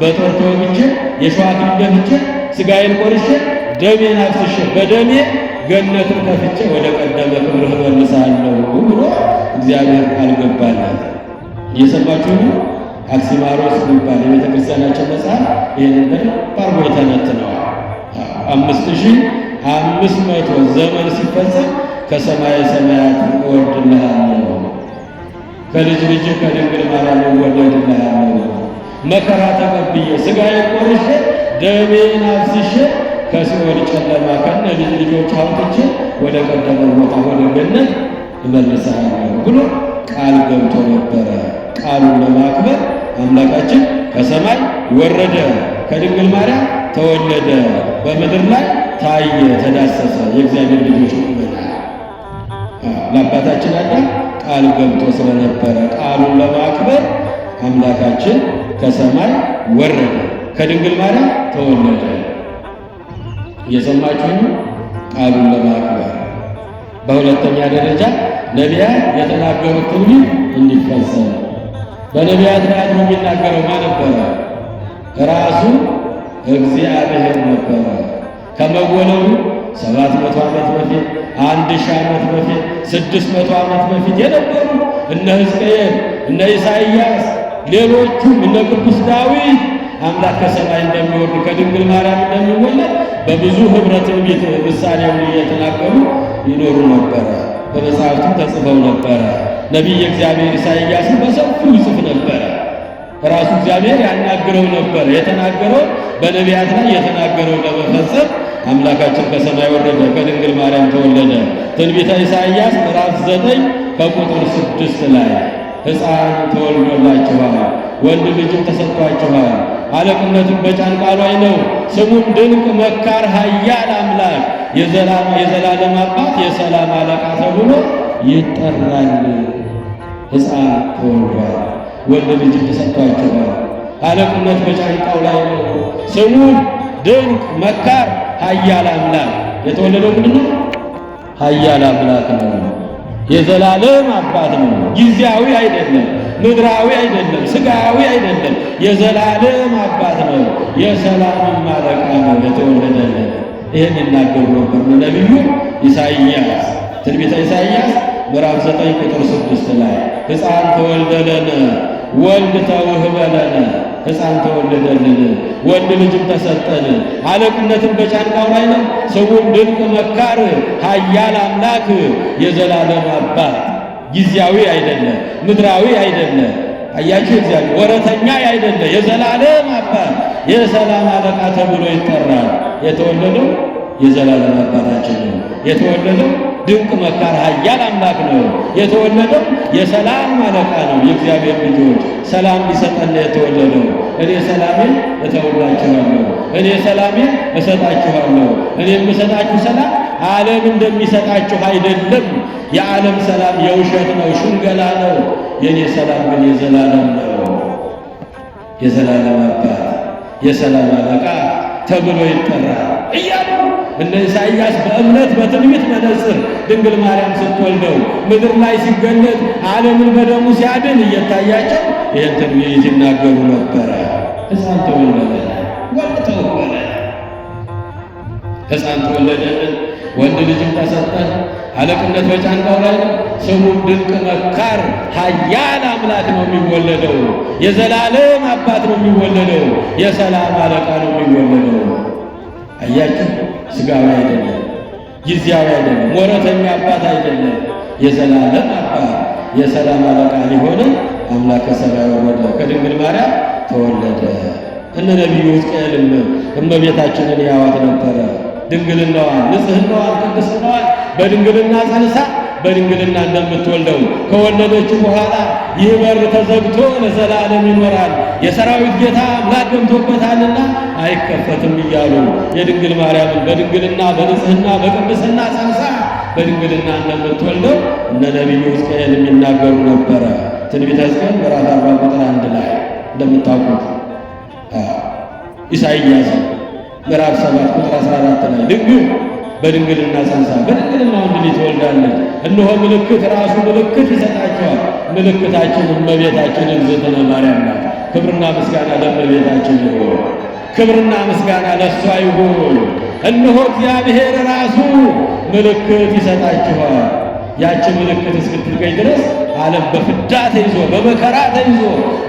በጦር ተወግቼ የሸዋ አክሊል ደፍቼ ሥጋዬን ቆርሼ ደሜን አፍስሼ በደሜ ገነትን ከፍቼ ወደ ቀደመ ክብርህ እመልስሃለሁ ብሎ እግዚአብሔር ቃል ገባለት። እየሰማችሁ ነው። አክሲማሮስ የሚባል የቤተ ክርስቲያናችን መጽሐፍ ይህንን በደንብ አርጎ ተነትነዋል። 5500 ዘመን ሲፈጸም ከሰማየ ሰማያት እወርድልሃለሁ፣ ከልጅ ልጅ ከድንግል ማርያም እወለድልሃለሁ፣ መከራ ተቀብዬ ሥጋዬን ቆርሼ ደሜን አፍስሼ ከሲኦል ጨለማ ከነ ልጅ ልጆች አውጥቼ ወደ ቀደመ ቦታ ወደ ገነት እመልስሃለሁ ብሎ ቃል ገብቶ ነበረ። ቃሉን ለማክበር አምላካችን ከሰማይ ወረደ፣ ከድንግል ማርያም ተወለደ፣ በምድር ላይ ታየ፣ ተዳሰሰ። የእግዚአብሔር ልጆች ሆነና ለአባታችን አዳም ቃል ገብቶ ስለነበረ ቃሉን ለማክበር አምላካችን ከሰማይ ወረደ፣ ከድንግል ማርያም ተወለደ። እየሰማችሁ ቃሉን ለማክበር። በሁለተኛ ደረጃ ነቢያት የተናገሩት ትንቢት እንዲፈጸም። በነቢያት ላይ አድሮ የሚናገረው ማን ነበረ? ራሱ እግዚአብሔር ነበረ። ከመወለዱ 700 ዓመት በፊት፣ 1000 ዓመት በፊት፣ 600 ዓመት በፊት የነበሩ እነ ሕዝቅኤል፣ እነ ኢሳይያስ፣ ሌሎቹም እነ ቅዱስ ዳዊት አምላክ ከሰማይ እንደሚወርድ ከድንግል ማርያም እንደሚወለድ በብዙ ኅብረ ትንቢት ምሳሌውን እየተናገሩ ይኖሩ ነበረ። በመጽሐፍቱም ተጽፈው ነበረ። ነቢየ እግዚአብሔር ኢሳይያስን በሰፊው ይጽፍ ነበረ። ራሱ እግዚአብሔር ያናግረው ነበር። የተናገረው በነቢያት ላይ የተናገረው ለመፈጸም አምላካችን ከሰማይ ወረደ፣ ከድንግል ማርያም ተወለደ። ትንቢተ ኢሳይያስ ምዕራፍ 9 ከቁጥር 6 ላይ ሕፃን ተወልዶላችኋል፣ ወንድ ልጅም ተሰጥቷችኋል፣ አለቅነቱም በጫንቃሉ ላይ ነው፣ ስሙም ድንቅ መካር፣ ኃያል አምላክ፣ የዘላለም አባት፣ የሰላም አለቃ ተብሎ ይጠራል። ሕፃን ተወልዷል፣ ወንድ ልጅም ተሰጥቷችኋል፣ አለቅነት በጫንቃው ላይ ነው። ስሙም ድንቅ መካር ኃያል አምላክ። የተወለደው ምንድን ነው? ኃያል አምላክ ነው። የዘላለም አባት ነው። ጊዜያዊ አይደለም፣ ምድራዊ አይደለም፣ ስጋዊ አይደለም። የዘላለም አባት ነው። የሰላምም አለቃ ነው የተወለደልን። ይህን ይናገሩ ነበር ነቢዩ ኢሳይያስ። ትንቢተ ኢሳይያስ ምዕራፍ 9 ቁጥር 6 ላይ ሕፃን ተወልደለን ወልድ ተውህበለን፣ ሕፃን ተወለደልን ወንድ ልጅም ተሰጠን፣ አለቅነትን በጫንቃው ላይ ነው። ስሙም ድንቅ መካር ኃያል አምላክ፣ የዘላለም አባት። ጊዜያዊ አይደለም፣ ምድራዊ አይደለም። አያችሁ፣ እግዚአብሔር ወረተኛ አይደለም። የዘላለም አባት፣ የሰላም አለቃ ተብሎ ይጠራል። የተወለደው የዘላለም አባታችን ነው። የተወለደው ድንቅ መካር ኃያል አምላክ ነው። የተወለደው የሰላም አለቃ ነው። የእግዚአብሔር ልጆች ሰላም ሊሰጠን የተወለደው። እኔ ሰላሜን እተውላችኋለሁ፣ እኔ ሰላሜን እሰጣችኋለሁ። እኔ የምሰጣችሁ ሰላም ዓለም እንደሚሰጣችሁ አይደለም። የዓለም ሰላም የውሸት ነው፣ ሽንገላ ነው። የኔ ሰላም ግን የዘላለም ነው። የዘላለም አባት፣ የሰላም አለቃ ተብሎ ይጠራል እያሉ እነ ኢሳይያስ በእምነት በትንቢት መነጽር ድንግል ማርያም ስትወልደው ምድር ላይ ሲገለጥ ዓለምን በደሙ ሲያድን እየታያቸው ይህን ትንቢት ይናገሩ ነበረ። ሕፃን ተወለደልን፣ ወንድ ተወለደልን፣ ሕፃን ተወለደልን፣ ወንድ ልጅም ተሰጠን፣ አለቅነት በጫንቃው ላይ ነው። ስሙም ድንቅ መካር ኃያል አምላክ ነው የሚወለደው። የዘላለም አባት ነው የሚወለደው። የሰላም አለቃ ነው የሚወለደው። አያችሁ፣ ስጋዊ አይደለም፣ ጊዜያዊ አይደለም፣ ወረተኛ አባት አይደለም። የዘላለም አባት የሰላም አለቃ ሊሆን አምላክ ከሰማይ ወረደ፣ ከድንግል ማርያም ተወለደ። እነ ነቢዩ ሕዝቅኤልም እመቤታችንን ያዋት ነበረ። ድንግልናዋን፣ ንጽሕናዋን፣ ቅድስናዋን በድንግልና ጸንሳ በድንግልና እንደምትወልደው ከወለደች በኋላ ይህ በር ተዘግቶ ለዘላለም ይኖራል፣ የሰራዊት ጌታ አምላክ ገብቶበታልና አይከፈትም እያሉ የድንግል ማርያምን በድንግልና በንጽሕና በቅድስና ጸንሳ በድንግልና እንደምትወልደው እነ ነቢዩ ሕዝቅኤል የሚናገሩ ነበረ። ትንቢተ ሕዝቅኤል ምዕራፍ 40 ቁጥር 1 ላይ እንደምታውቁት፣ ኢሳይያስ ምዕራፍ 7 ቁጥር 14 ላይ ድንግል በድንግልና ጸንሳ በድንግልና ወንድ ልጅ ትወልዳለች። እነሆ ምልክት ራሱ ምልክት ይሰጣቸዋል። ምልክታችን እመቤታችን እግዝእትነ ማርያም ናት። ክብርና ምስጋና ለእመቤታችን ይሁን። ክብርና ምስጋና ለእሷ ይሁን። እነሆ እግዚአብሔር ራሱ ምልክት ይሰጣችኋል። ያቺ ምልክት እስክትገኝ ድረስ ዓለም በፍዳ ተይዞ በመከራ ተይዞ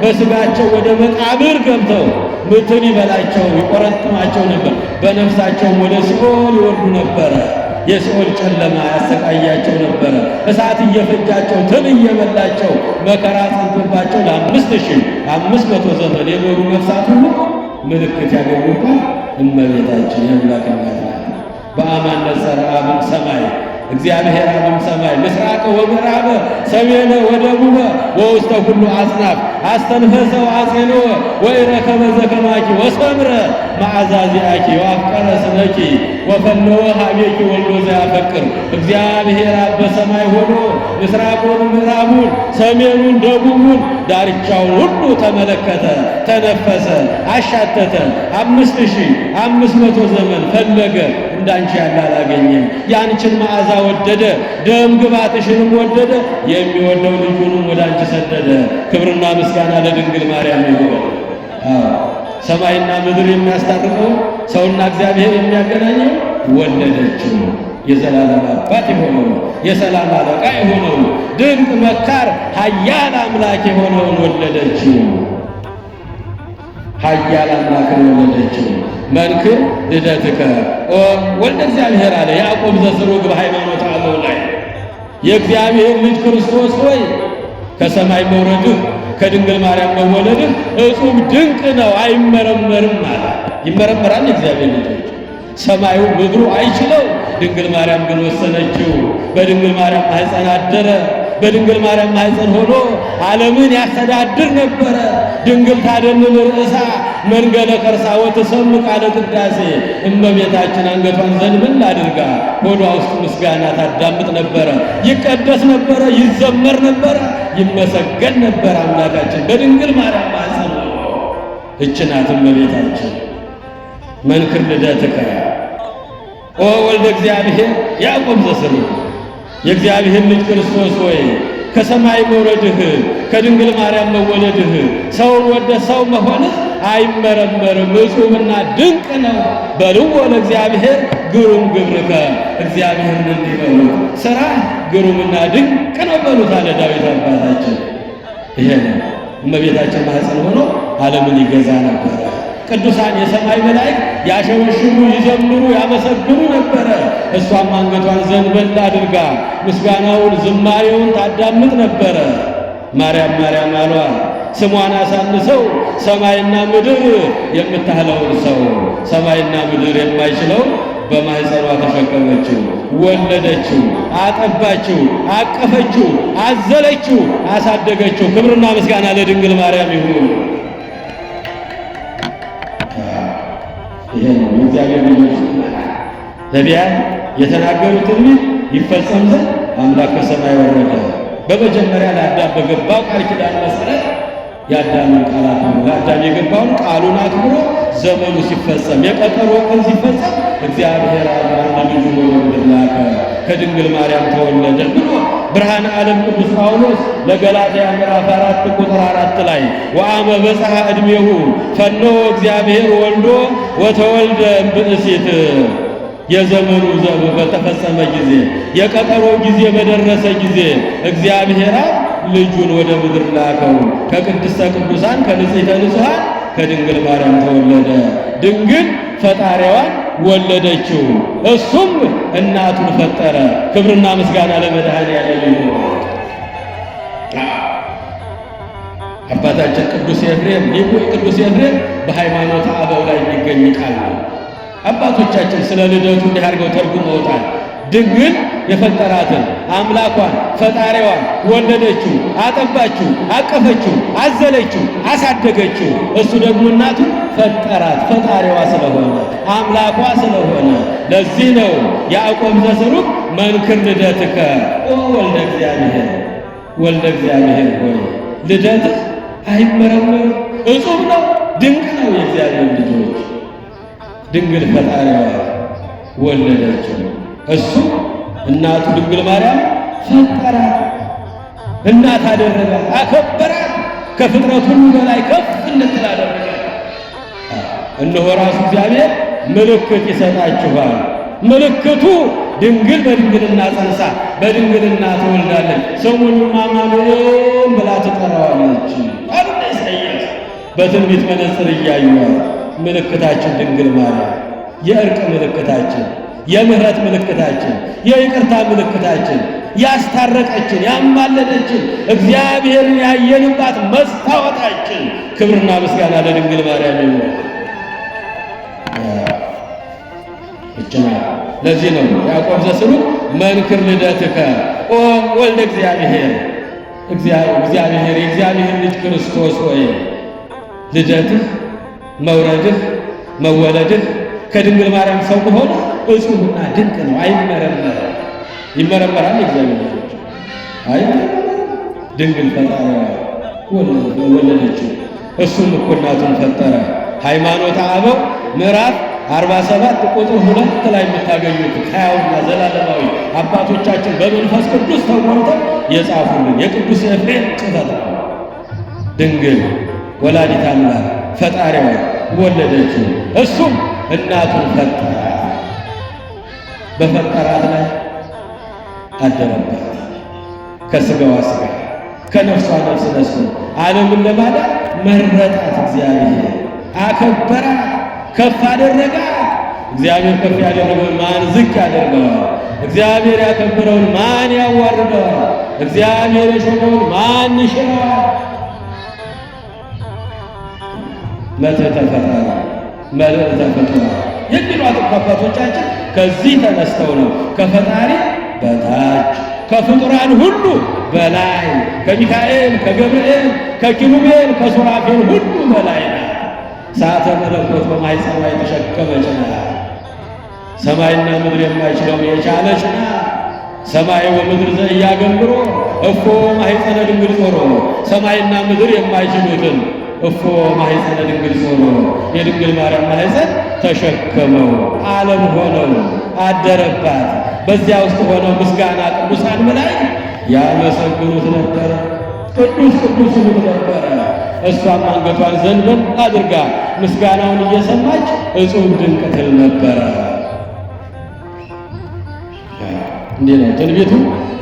በስጋቸው ወደ መቃብር ገብተው ምትን ይበላቸው ይቆረጥማቸው ነበር። በነፍሳቸውም ወደ ሲኦል ይወርዱ ነበረ። የሲኦል ጨለማ ያሰቃያቸው ነበረ። እሳት እየፈጃቸው ትል እየበላቸው መከራ ጸንቶባቸው ለ5500 ዘመን የኖሩ ነፍሳት ሁሉ ምልክት ያገኙባት እመቤታችን የአምላክ እናት ናት። በአማን ነጸረ አብን ሰማይ እግዚአብሔር አብም ሰማይ ምስራቅ ወምዕራብ ሰሜነ ወደቡበ ወውስተ ኩሉ አጽናፍ አስተንፈሰ ወአጼኖ ወይረከበ ዘከማኪ ወሰምረ መዓዛ ዚአኪ ወአፍቀረ ስመኪ ወፈነወ ሀቤኪ ወልዶ ዘያፈቅር። እግዚአብሔር አብ በሰማይ ሆኖ ምስራቁን፣ ምዕራቡን፣ ሰሜኑን፣ ደቡቡን ዳርቻውን ሁሉ ተመለከተ፣ ተነፈሰ፣ አሻተተ። 5500 ዘመን ፈለገ፣ እንዳንቺ ያለ አላገኘም። ያንቺን መዓዛ ወደደ፣ ደም ግባትሽንም ወደደ፣ የሚወደው ልጁንም ወደ አንቺ ሰደደ። ክብርና ምስጋና ለድንግል ማርያም ይሁን። ሰማይና ምድር የሚያስታርቀው ሰውና እግዚአብሔር የሚያገናኘው ወለደችው። የዘላለም አባት የሆነው የሰላም አለቃ የሆነው ድንቅ መካር ኃያል አምላክ የሆነውን ወለደችው። ኃያል አምላክን ወለደችው። መንክር ልደትከ ወልደ እግዚአብሔር አለ ያዕቆብ ዘስሩግ በሃይማኖት አለው ላይ የእግዚአብሔር ልጅ ክርስቶስ ሆይ ከሰማይ መውረድህ ከድንግል ማርያም መወለድህ እጹብ ድንቅ ነው፣ አይመረመርም አለ። ይመረመራል የእግዚአብሔር ልጆች፣ ሰማዩ ምድሩ አይችለው። ድንግል ማርያም ግን ወሰነችው። በድንግል ማርያም ማኅፀን አደረ። በድንግል ማርያም ማኅፀን ሆኖ ዓለምን ያስተዳድር ነበረ። ድንግል ታደምም ርእሳ መንገለ ከርሳ ወትሰምዕ ቃለ ቅዳሴ። እመቤታችን አንገቷን ዘንብል አድርጋ ሆዷ ውስጥ ምስጋና ታዳምጥ ነበረ። ይቀደስ ነበረ፣ ይዘመር ነበረ፣ ይመሰገን ነበረ። አምላካችን በድንግል ማርያም ማኅፀን ሆኖ እች ናት እመቤታችን። መንክር ልደትከ ኦ ወልደ እግዚአብሔር ያዕቆብ ዘስሩግ የእግዚአብሔር ልጅ ክርስቶስ ሆይ ከሰማይ መውረድህ ከድንግል ማርያም መወለድህ ሰውን ወደ ሰው መሆንህ አይመረመርም፣ እጹብና ድንቅ ነው። በልዎ ለእግዚአብሔር ግሩም ግብርከ እግዚአብሔርን እንዲህ በሉት ሥራ ግሩምና ድንቅ ነው በሉት አለ ዳዊት አባታችን። ይሄ ነው እመቤታችን ማኅፀን ሆኖ ዓለምን ይገዛ ነበረ። ቅዱሳን የሰማይ መላእክት ያሸበሽቡ፣ ይዘምሩ፣ ያመሰግኑ ነበረ። እሷም አንገቷን ዘንበል አድርጋ ምስጋናውን ዝማሬውን ታዳምጥ ነበረ። ማርያም ማርያም አሏት ስሟን አሳንሰው ሰማይና ምድር የምታህለውን ሰው ሰማይና ምድር የማይችለው በማኅፀኗ ተሸከመችው፣ ወለደችው፣ አጠባችው፣ አቀፈችው፣ አዘለችው፣ አሳደገችው። ክብርና ምስጋና ለድንግል ማርያም ይሁን። ይሄ ነው የእግዚአብሔር ልጆች ነቢያት የተናገሩት ትንቢት ይፈጸም ዘንድ አምላክ ከሰማይ ወረደ። በመጀመሪያ ለአዳም በገባው ቃል ኪዳን መሰረት የአዳምን ቃል አክብሮ ለአዳም የገባውን ቃሉን አክብሮ ዘመኑ ሲፈጸም የቀጠሮ ቀን ሲፈጸም እግዚአብሔር አንድ ልጁን ወደ ምድር ላከ፣ ከድንግል ማርያም ተወለደ ብሎ ብርሃነ ዓለም ቅዱስ ጳውሎስ ለገላትያ ምዕራፍ 4 ቁጥር 4 ላይ ወአመ በጽሐ ዕድሜሁ ፈኖ እግዚአብሔር ወልዶ ወተወልደ እምብእሲት የዘመኑ ዘመን በተፈጸመ ጊዜ የቀጠሮ ጊዜ በደረሰ ጊዜ እግዚአብሔር ልጁን ወደ ምድር ላከው። ከቅድስተ ቅዱሳን ከንጽሕተ ንጹሐን ከድንግል ማርያም ተወለደ። ድንግል ፈጣሪዋን ወለደችው፣ እሱም እናቱን ፈጠረ። ክብርና ምስጋና ለመድኃኔዓለም ይሁን። አባታችን ቅዱስ ኤፍሬም ሊቁ ቅዱስ ኤፍሬም በሃይማኖተ አበው ላይ የሚገኝ ቃል ነው። አባቶቻችን ስለ ልደቱ እንዲህ አድርገው ተርጉመውታል። ድንግል የፈጠራትን አምላኳን ፈጣሪዋን ወለደችው፣ አጠባችው፣ አቀፈችው፣ አዘለችው፣ አሳደገችው። እሱ ደግሞ እናቱን ፈጠራት፣ ፈጣሪዋ ስለሆነ አምላኳ ስለሆነ። ለዚህ ነው ያዕቆብ ዘስሩግ መንክር ልደትከ ኦ ወልደ እግዚአብሔር፣ ወልደ እግዚአብሔር ሆይ ልደትህ አይመረመርም፣ እጹብ ነው፣ ድንቅ ነው። የእግዚአብሔር ልጆች ድንግል ፈጣሪዋ ወለደችው፣ እሱ እናቱ ድንግል ማርያም ፈጠራት፣ እናት አደረጋት፣ አከበራት፣ ከፍጥረት ሁሉ በላይ ከፍ እንድትል አደረጋት። እነሆ ራሱ እግዚአብሔር ምልክት ይሰጣችኋል። ምልክቱ ድንግል በድንግልና ጸንሳ በድንግልና ትወልዳለች፣ ስሙንም አማኑኤል ብላ ትጠራዋለች አለ ኢሳይያስ። በትንቢት መነጽር እያዩዋት ምልክታችን ድንግል ማርያም የእርቅ ምልክታችን፣ የምህረት ምልክታችን፣ የይቅርታ ምልክታችን፣ ያስታረቀችን፣ ያማለደችን፣ እግዚአብሔርን ያየንባት መስታወታችን። ክብርና ምስጋና ለድንግል ማርያም ይሁን። እችና ለዚህ ነው ያዕቆብ ዘስሩግ መንክር ልደትከ ኦ ወልደ እግዚአብሔር፣ እግዚአብሔር የእግዚአብሔር ልጅ ክርስቶስ ሆይ ልደትህ መውረድህ መወለድህ ከድንግል ማርያም ሰው መሆን እጹብና ድንቅ ነው። አይመረመርም። ይመረመራል? እግዚአብሔር ልጅ አይ ድንግል ፈጣሪዋ ወለደችው፣ እሱም እኮ እናቱን ፈጠረ። ሃይማኖተ አበው ምዕራፍ 47 ቁጥር 2 ላይ የምታገኙት ሕያውና ዘላለማዊ አባቶቻችን በመንፈስ ቅዱስ ተሞልተው የጻፉልን የቅዱስ ኤፍሬም ጽሕፈት ነው። ድንግል ወላዲተ አምላክ ፈጣሪዋ ወለደችው፣ እሱም እናቱን ፈጠረ። በፈጠራት ላይ አደረባት። ከሥጋዋ ሥጋ ከነፍሷ ነፍስ ነስቶ ዓለምን ለማዳን መረጣት። እግዚአብሔር አከበራት፣ ከፍ አደረጋት። እግዚአብሔር ከፍ ያደረገውን ማን ዝቅ ያደርገዋል? እግዚአብሔር ያከበረውን ማን ያዋርደዋል? እግዚአብሔር የሾመውን ማን ይሽረዋል? መትሕተ ፈጣሪ መልዕልተ ፍጡራን የሚሏት አባቶቻችን ከዚህ ተነስተው ነው። ከፈጣሪ በታች ከፍጡራን ሁሉ በላይ ከሚካኤል ከገብርኤል ከኪሩቤል ከሱራፌል ሁሉ በላይ ናት። ሰዓተ መለኮት በማኅፀኗ የተሸከመች ናት። ሰማይና ምድር የማይችለውን የቻለች ናት። ሰማይ ወምድር ዘኢያገብሮ እፎ ማኅፀነ ድንግል ጾሮ ሰማይና ምድር የማይችሉትን እፎ ማኅፀነ ድንግል ጾሮ የድንግል ማርያም ማኅፀን ተሸከመው ዓለም ሆነው አደረባት። በዚያ ውስጥ ሆነው ምስጋና ቅዱሳን መላእክት ያመሰግኑት ነበረ፣ ቅዱስ ቅዱስ ይሉት ነበረ። እሷም አንገቷን ዘንበል አድርጋ ምስጋናውን እየሰማች እጹብ ድንቅ ትል ነበረ። እንዲህ ነው ትንቢቱ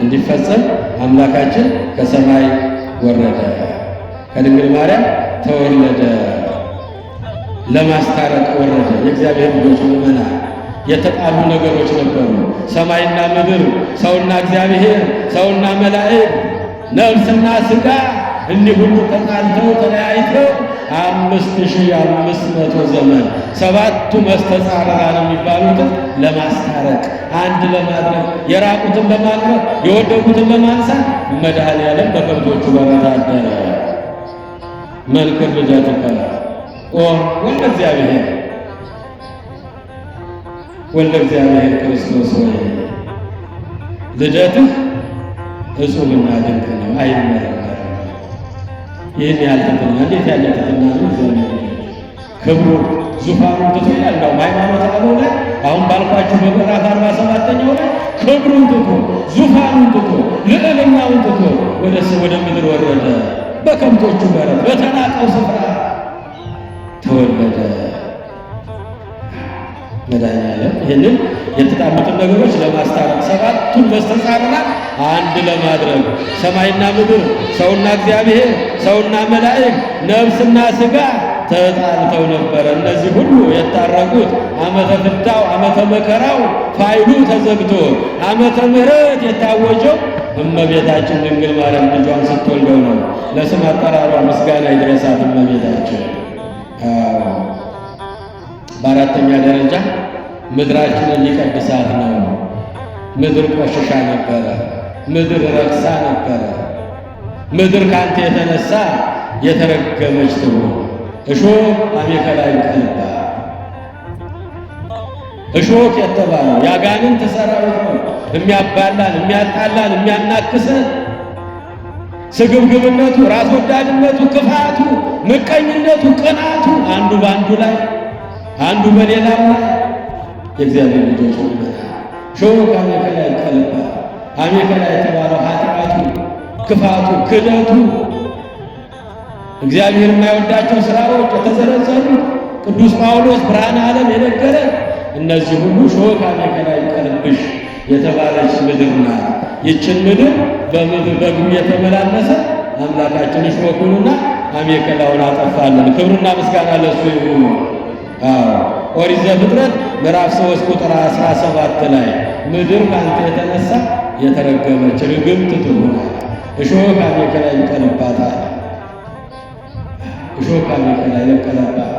እንዲፈጸም አምላካችን ከሰማይ ወረደ፣ ከድንግል ማርያም ተወለደ፣ ለማስታረቅ ወረደ። የእግዚአብሔር ልጆች ምእመናን የተጣሉ ነገሮች ነበሩ። ሰማይና ምድር፣ ሰውና እግዚአብሔር፣ ሰውና መላእክት፣ ነፍስና ሥጋ እንዲህ ሁሉ ተጣልተው ተለያይተው 5500 ዘመን ሰባቱ መስተጻርራን የሚባሉትን ለማስታረቅ አንድ ለማድረግ የራቁትን ለማቅረብ የወደቁትን ለማንሳት መድኃኔዓለም በከብቶቹ በረት አደረ። መንክር ልደትከ ወልደ እግዚአብሔር ወልደ እግዚአብሔር ክርስቶስ ሆይ ልደትህ እጹብና ድንቅ ነው፣ አይመረመርም። ይህን ያህል ትሕትና እንዴት ያለ ትሕትና ነው! እግዚአብሔር ክብሩ ዙፋኑን ትቶ ያለው ሃይማኖተ አበው ላይ አሁን ባልኳችሁ በምዕራፍ 47ኛው ላይ ክብሩን ትቶ ዙፋኑን ትቶ ልዕልናውን ትቶ ወደ ምድር ወረደ። በከብቶቹ በረት በተናቀው ስፍራ ተወለደ። መድኃኔዓለም ይህንን የተጣሉትን ነገሮች ለማስታረቅ ሰባቱን መስተጻርራን አንድ ለማድረግ ሰማይና ምድር፣ ሰውና እግዚአብሔር፣ ሰውና መላእክት፣ ነፍስና ሥጋ ተጣልተው ነበረ። እነዚህ ሁሉ የታረቁት ዓመተ ፍዳው ዓመተ መከራው ፋይሉ ተዘግቶ ዓመተ ምሕረት የታወጀው እመቤታችን ድንግል ማርያም ልጇን ስትወልደው ነው። ለስም አጠራሯ ምስጋና ይድረሳት እመቤታችን። በአራተኛ ደረጃ ምድራችንን ሊቀድሳት ነው። ምድር ቆሽሻ ነበረ። ምድር ረክሳ ነበረ። ምድር ካንተ የተነሳ የተረገመች ትሁን። እሾህ አሜከላ ይብቀልባት። እሾህ የተባለው ያጋንንት ሰራዊት ነው። የሚያባላን፣ የሚያጣላን፣ የሚያናክሰን ስግብግብነቱ፣ ራስ ወዳድነቱ፣ ክፋቱ፣ ምቀኝነቱ፣ ቅናቱ አንዱ በአንዱ ላይ አንዱ በሌላው ላይ የእግዚአብሔር ልጆች እሾህ አሜከላ ይብቀልባት። አሜከላ የተባለው ኃጢአቱ፣ ክፋቱ፣ ክደቱ እግዚአብሔር የማይወዳቸው ስራዎች የተዘረዘሩ ቅዱስ ጳውሎስ ብርሃነ ዓለም የነገረ እነዚህ ሁሉ እሾህ አሜከላ ይብቀልብሽ የተባለች ምድር ናት። ይችን ምድር በእግሩ የተመላለሰ አምላካችን እሾሁንና አሜከላውን አጠፋለን። ክብርና ምስጋና ለእሱ ይሁን። ኦሪት ዘፍጥረት ምዕራፍ 3 ቁጥር 17 ላይ ምድር ካንተ የተነሳ የተረገመች ርግምት ትሆናለች፣ እሾህ አሜከላ ይብቀልባታል። እሾህ አሜከላ ይብቀልባት።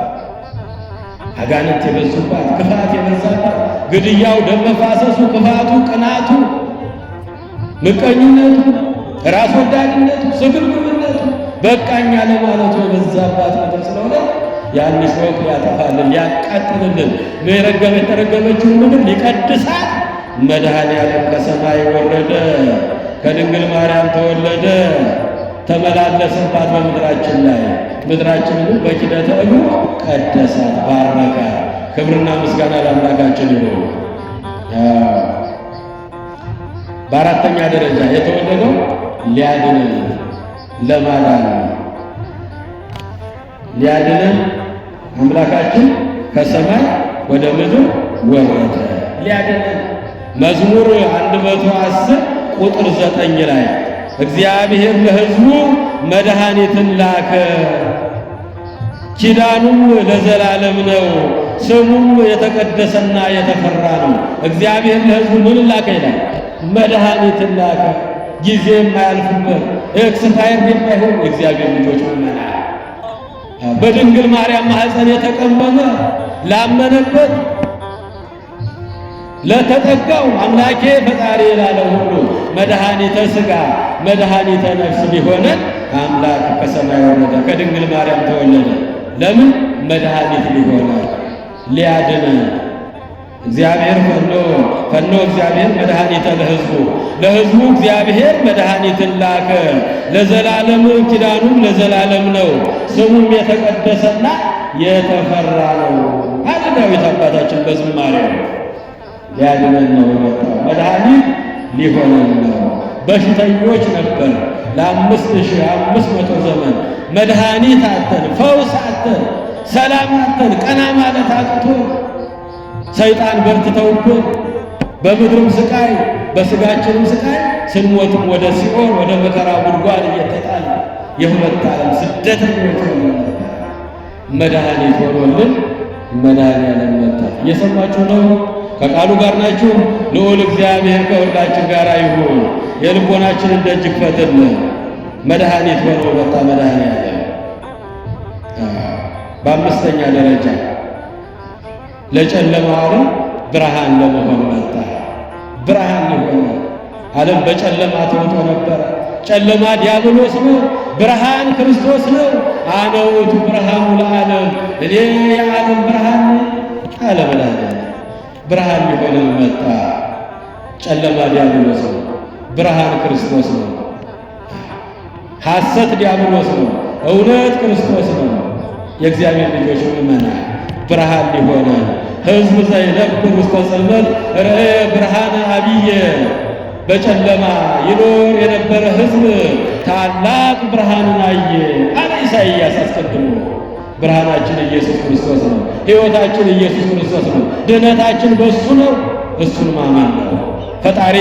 አጋንንት የበዙባት፣ ክፋት የበዛባት፣ ግድያው፣ ደም መፋሰሱ፣ ክፋቱ፣ ቅናቱ፣ ምቀኝነቱ፣ ራስ ወዳድነቱ፣ ስግብግብነቱ በቃኝ ለማለቱ የበዛባት ምድር ስለሆነ ያን እሾህ ያጠፋልን ሊያቃጥልልን የተረገመችውን ምድር ሊቀድሳት መድኃኔዓለም ከሰማይ ወረደ፣ ከድንግል ማርያም ተወለደ፣ ተመላለሰባት በምድራችን ላይ። ምድራችንን በኪደተ እግሩ ቀደሳት፣ ባረካት። ክብርና ምስጋና ለአምላካችን ይሁን። በአራተኛ ደረጃ የተወለደው ሊያድነን ለማዳን ሊያድነን አምላካችን ከሰማይ ወደ ምድር ወረደ ሊያድነን። መዝሙር 110 ቁጥር 9 ላይ እግዚአብሔር ለሕዝቡ መድኃኒትን ላከ፣ ኪዳኑም ለዘላለም ነው፣ ስሙም የተቀደሰና የተፈራ ነው። እግዚአብሔር ለሕዝቡ ምን ላከ ይላል? መድኃኒትን ላከ። ጊዜ የማያልፍበት ኤክስፓየር የማይሆን እግዚአብሔር ልጆች ምእመናን በድንግል ማርያም ማኅፀን የተቀመመ ላመነበት ለተጠጋው አምላኬ ፈጣሪ ላለው ሁሉ መድኃኒተ ሥጋ መድኃኒተ ነፍስ ሊሆነን አምላክ ከሰማይ ወረደ፣ ከድንግል ማርያም ተወለደ። ለምን? መድኃኒት ሊሆነን ሊያድነን። እግዚአብሔር ፈኖ እግዚአብሔር መድኃኒተ ለሕዝቡ እግዚአብሔር መድኃኒትን ላከ። ለዘላለም ኪዳኑም ለዘላለም ነው፣ ስሙም የተቀደሰና የተፈራ ነው አለ ዳዊት አባታችን በዝማሬው። ሊያድነን ነው የመጣው፣ መድኃኒት ሊሆነን ነው። በሽተኞች ነበር ለ5500 ዘመን መድኃኒት አተን፣ ፈውስ አተን፣ ሰላም አተን፣ ቀና ማለት አቅቶ ሰይጣን በርትተውብን በምድርም ስቃይ በስጋችንም ስቃይ ስንሞትም ወደ ሲኦል ወደ መከራ ጉድጓድ እየተጣለ የሁለት ዓለም ስደተኞች ሆነን መድኃኒት ሆኖልን መድኃኒዓለም መጣ። እየሰማችሁ ነው? ከቃሉ ጋር ናችሁ? ልዑል እግዚአብሔር ከሁላችን ጋር ይሁን። የልቦናችንን ደጅ ክፈትልን። መድኃኒት ሆኖ መጣ መድኃኒዓለም። በአምስተኛ ደረጃ ለጨለማው ዓለም ብርሃን ለመሆን መጣ። ብርሃን ሊሆን ዓለም በጨለማ ተውጦ ነበር። ጨለማ ዲያብሎስ ነው፣ ብርሃን ክርስቶስ ነው። አነ ውእቱ ብርሃኑ ለዓለም፣ እኔ የዓለም ብርሃን አለ መድኃኒዓለም። ብርሃን ሊሆን መጣ። ጨለማ ዲያብሎስ ነው፣ ብርሃን ክርስቶስ ነው። ሐሰት ዲያብሎስ ነው፣ እውነት ክርስቶስ ነው። የእግዚአብሔር ልጆች ምእመናን ብርሃን ሊሆን ሕዝብ ዘይነብር ውስተ ጽልመት ርኤ ብርሃነ አብየ። በጨለማ ይኖር የነበረ ሕዝብ ታላቅ ብርሃንን አየ አለ ኢሳይያስ አስቀድሞ። ብርሃናችን ኢየሱስ ክርስቶስ ነው። ሕይወታችን ኢየሱስ ክርስቶስ ነው። ድኅነታችን በእሱ ነው። እሱን ማመን ነው። ፈጣሪ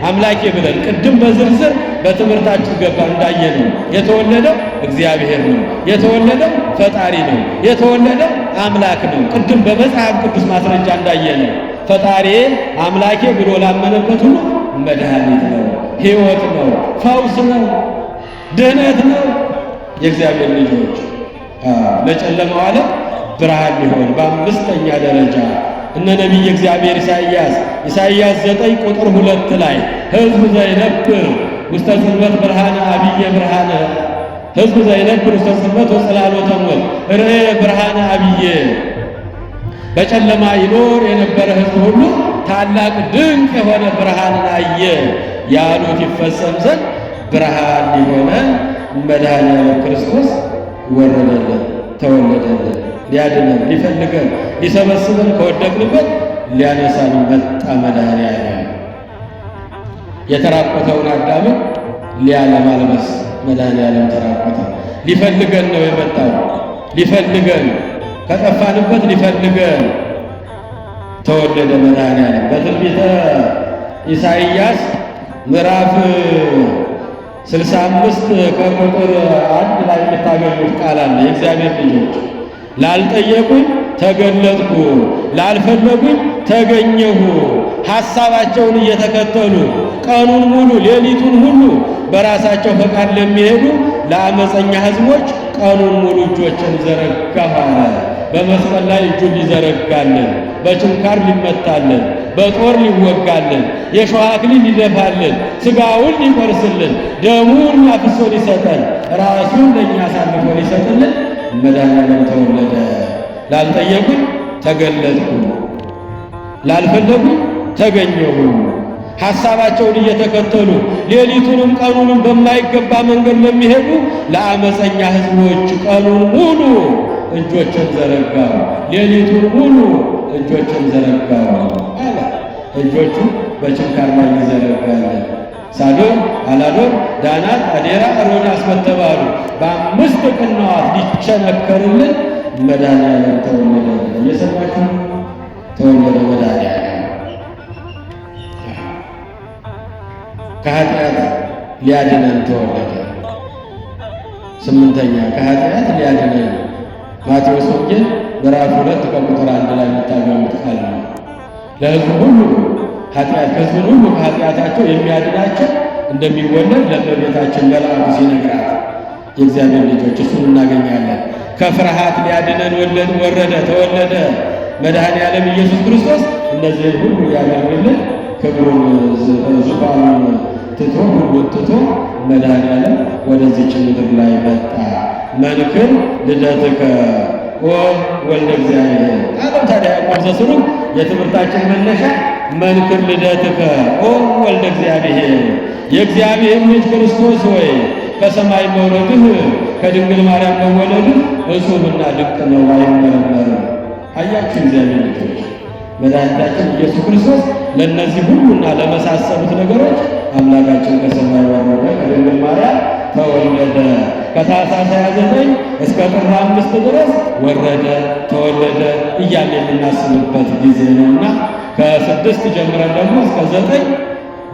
አምላኬ ብለን ቅድም በዝርዝር በትምህርታችን ገባ እንዳየነው የተወለደው እግዚአብሔር ነው። የተወለደው ፈጣሪ ነው። የተወለደው አምላክ ነው። ቅድም በመጽሐፍ ቅዱስ ማስረጃ እንዳየነው ፈጣሪ አምላኬ ብሎ ላመነበት ሁሉ መድኃኒት ነው፣ ሕይወት ነው፣ ፈውስ ነው፣ ድኅነት ነው። የእግዚአብሔር ልጆች ለጨለማው ዓለም ብርሃን ሊሆን በአምስተኛ ደረጃ እነ ነቢይ እግዚአብሔር ኢሳይያስ 9 ቁጥር 2 ላይ ሕዝብ ዘይነብር ውስተ ጽልመት ብርሃነ አብየ ብርሃነ፣ ሕዝብ ዘይነብር ውስተ ጽልመት ወጽላሎተ ሞት ርኤ ብርሃነ አብየ። በጨለማ ይኖር የነበረ ሕዝብ ሁሉ ታላቅ ድንቅ የሆነ ብርሃንን አየ ያሉት ይፈጸም ዘንድ ብርሃን ሊሆነን መድኃኒዓለም ክርስቶስ ወረደልን፣ ተወለደልን። ሊያድነን ሊፈልገን ሊሰበስበን ከወደቅንበት ሊያነሳን መጣ መድኃኒዓለም። የተራቆተውን አዳምን ሊያለማልበስ መድኃኒዓለም ተራቆተ። ሊፈልገን ነው የመጣው። ሊፈልገን ከጠፋንበት ሊፈልገን ተወለደ መድኃኒዓለም። በትንቢተ ኢሳይያስ ምዕራፍ 65 ከቁጥር 1 ላይ የምታገኙት ቃል አለ። የእግዚአብሔር ልጆች ላልጠየቁኝ ተገለጥኩ፣ ላልፈለጉኝ ተገኘሁ። ሐሳባቸውን እየተከተሉ ቀኑን ሙሉ ሌሊቱን ሁሉ በራሳቸው ፈቃድ ለሚሄዱ ለአመፀኛ ሕዝቦች ቀኑን ሙሉ እጆችን ዘረጋሁ አለ። በመስቀል ላይ እጁን ሊዘረጋልን፣ በችንካር ሊመታልን፣ በጦር ሊወጋልን፣ የሾህ አክሊል ሊደፋልን፣ ሥጋውን ሊቆርስልን፣ ደሙን አፍሶ ሊሰጠን፣ ራሱን ለእኛ አሳልፎ ሊሰጥልን መድኃኒዓለም ተወለደ። ላልጠየቁኝ ተገለጥኩ፣ ላልፈለጉኝ ተገኘሁ። ሐሳባቸውን እየተከተሉ ሌሊቱንም ቀኑንም በማይገባ መንገድ ለሚሄዱ ለአመፀኛ ሕዝቦች ቀኑን ሙሉ እጆችን ዘረጋሁ፣ ሌሊቱን ሙሉ እጆችን ዘረጋሁ አለ። እጆቹ በችንካር ላይ ይዘረጋለን። ሳዶር፣ አላዶር፣ ዳናት፣ አዴራ፣ ሮዳስ በተባሉ በ5 ቅንዋት ሊቸነከርልን መድኃኒዓለም ተወለደ። እየሰማችሁ ተወለደ መድኃኒዓለም። ከኃጢአት ሊያድነን ተወለደ። 8ኛ ከኃጢአት ሊያድነን ማቴዎስ ወንጌል ምዕራፍ 2 ከቁጥር 1 ላይ የምታገኙት ቃል ነው። ለሕዝቡ ሁሉ ኃጢአት ከሕዝቡ ሁሉ ከኃጢአታቸው የሚያድናቸው እንደሚወለድ ለእመቤታችን መልአኩ ሲነግራት የእግዚአብሔር ልጆች እሱን እናገኛለን። ከፍርሃት ሊያድነን ወረደ፣ ተወለደ መድኃኒዓለም ኢየሱስ ክርስቶስ። እነዚህን ሁሉ ያደርግልን ክብሩን ዙፋኑን ትቶ ሁሉን ትቶ መድኃኒዓለም ወደዚች ምድር ላይ መጣ። መንክር ልደትከ ኦ ወልደ እግዚአብሔር አለው። ታዲያ ያዕቆብ ዘሥሩግ የትምህርታችን መነሻ መንክር ልደትከ ኦ ወልደ እግዚአብሔር፣ የእግዚአብሔር ልጅ ክርስቶስ ሆይ ከሰማይ መውረድህ ከድንግል ማርያም መወለድህ እጹብና ድንቅ ነው፣ አይመረመርም። አያችሁ እግዚአብሔር ልጆች መድኃኒታችን ኢየሱስ ክርስቶስ ለእነዚህ ሁሉና ለመሳሰሉት ነገሮች አምላካችን ከሰማይ ወረደ፣ ከድንግል ማርያም ተወለደ። ከታኅሳስ 29 እስከ ጥር 5 ድረስ ወረደ ተወለደ እያለ የምናስብበት ጊዜ ነውና ከ6 ጀምረን ደግሞ እስከ 9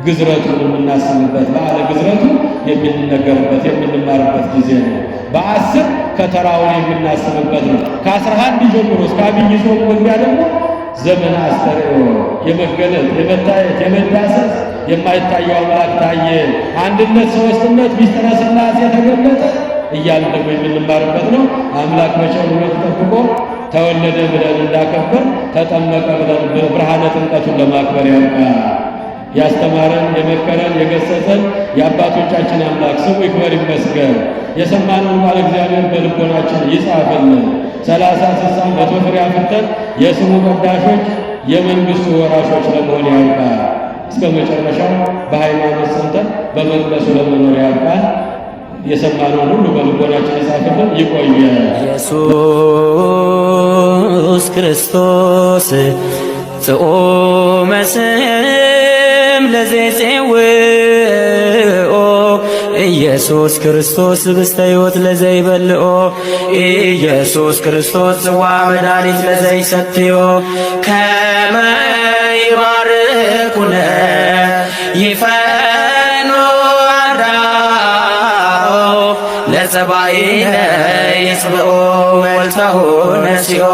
ግዝረቱን የምናስብበት በዓለ ግዝረቱ የሚነገርበት የምንማርበት ጊዜ ነው። በ10 ከተራውን የምናስብበት ነው። ከ11 ጀምሮ እስከ አብይ ጾም መግቢያ ደግሞ ዘመነ አስተርእዮ የመገለጥ የመታየት የመዳሰስ የማይታየው አምላክ ታየ፣ አንድነት ሦስትነት ሚስጥረ ሥላሴ ተገለጠ እያልን ደግሞ የምንማርበት ነው። አምላክ በቸርነቱ ጠብቆ ተወለደ ብለን እንዳከበር ተጠመቀ ብለን ብርሃነ ጥምቀቱን ለማክበር ያብቃን። ያስተማረን የመከረን የገሰጸን የአባቶቻችን አምላክ ስሙ ይክበር ይመስገን። የሰማነውን ቃል እግዚአብሔር በልቦናችን ይጻፍልን። 30 60 መቶ ፍሬ አፍርተን የስሙ ቀዳሾች የመንግሥቱ ወራሾች ለመሆን ያብቃን። እስከ መጨረሻው በሃይማኖት ጸንተን በመቅደሱ ለመኖር ያብቃን። የሰማነውን ሁሉ በልቦናችን ይጻፍልን። ይቆየ ኢየሱስ ክርስቶስ ጽኦመ ስም ለዘይጼውኦ ኢየሱስ ክርስቶስ ህብስተ ሕይወት ለዘይበልዖ ኢየሱስ ክርስቶስ ጽዋ መድኃኒት ለዘይሰትዮ ከመ ይባርኩነ ይፈኑ አርዳኦ ለጸባኢነ ይጽብኦ ወልተሁ ነሲኦ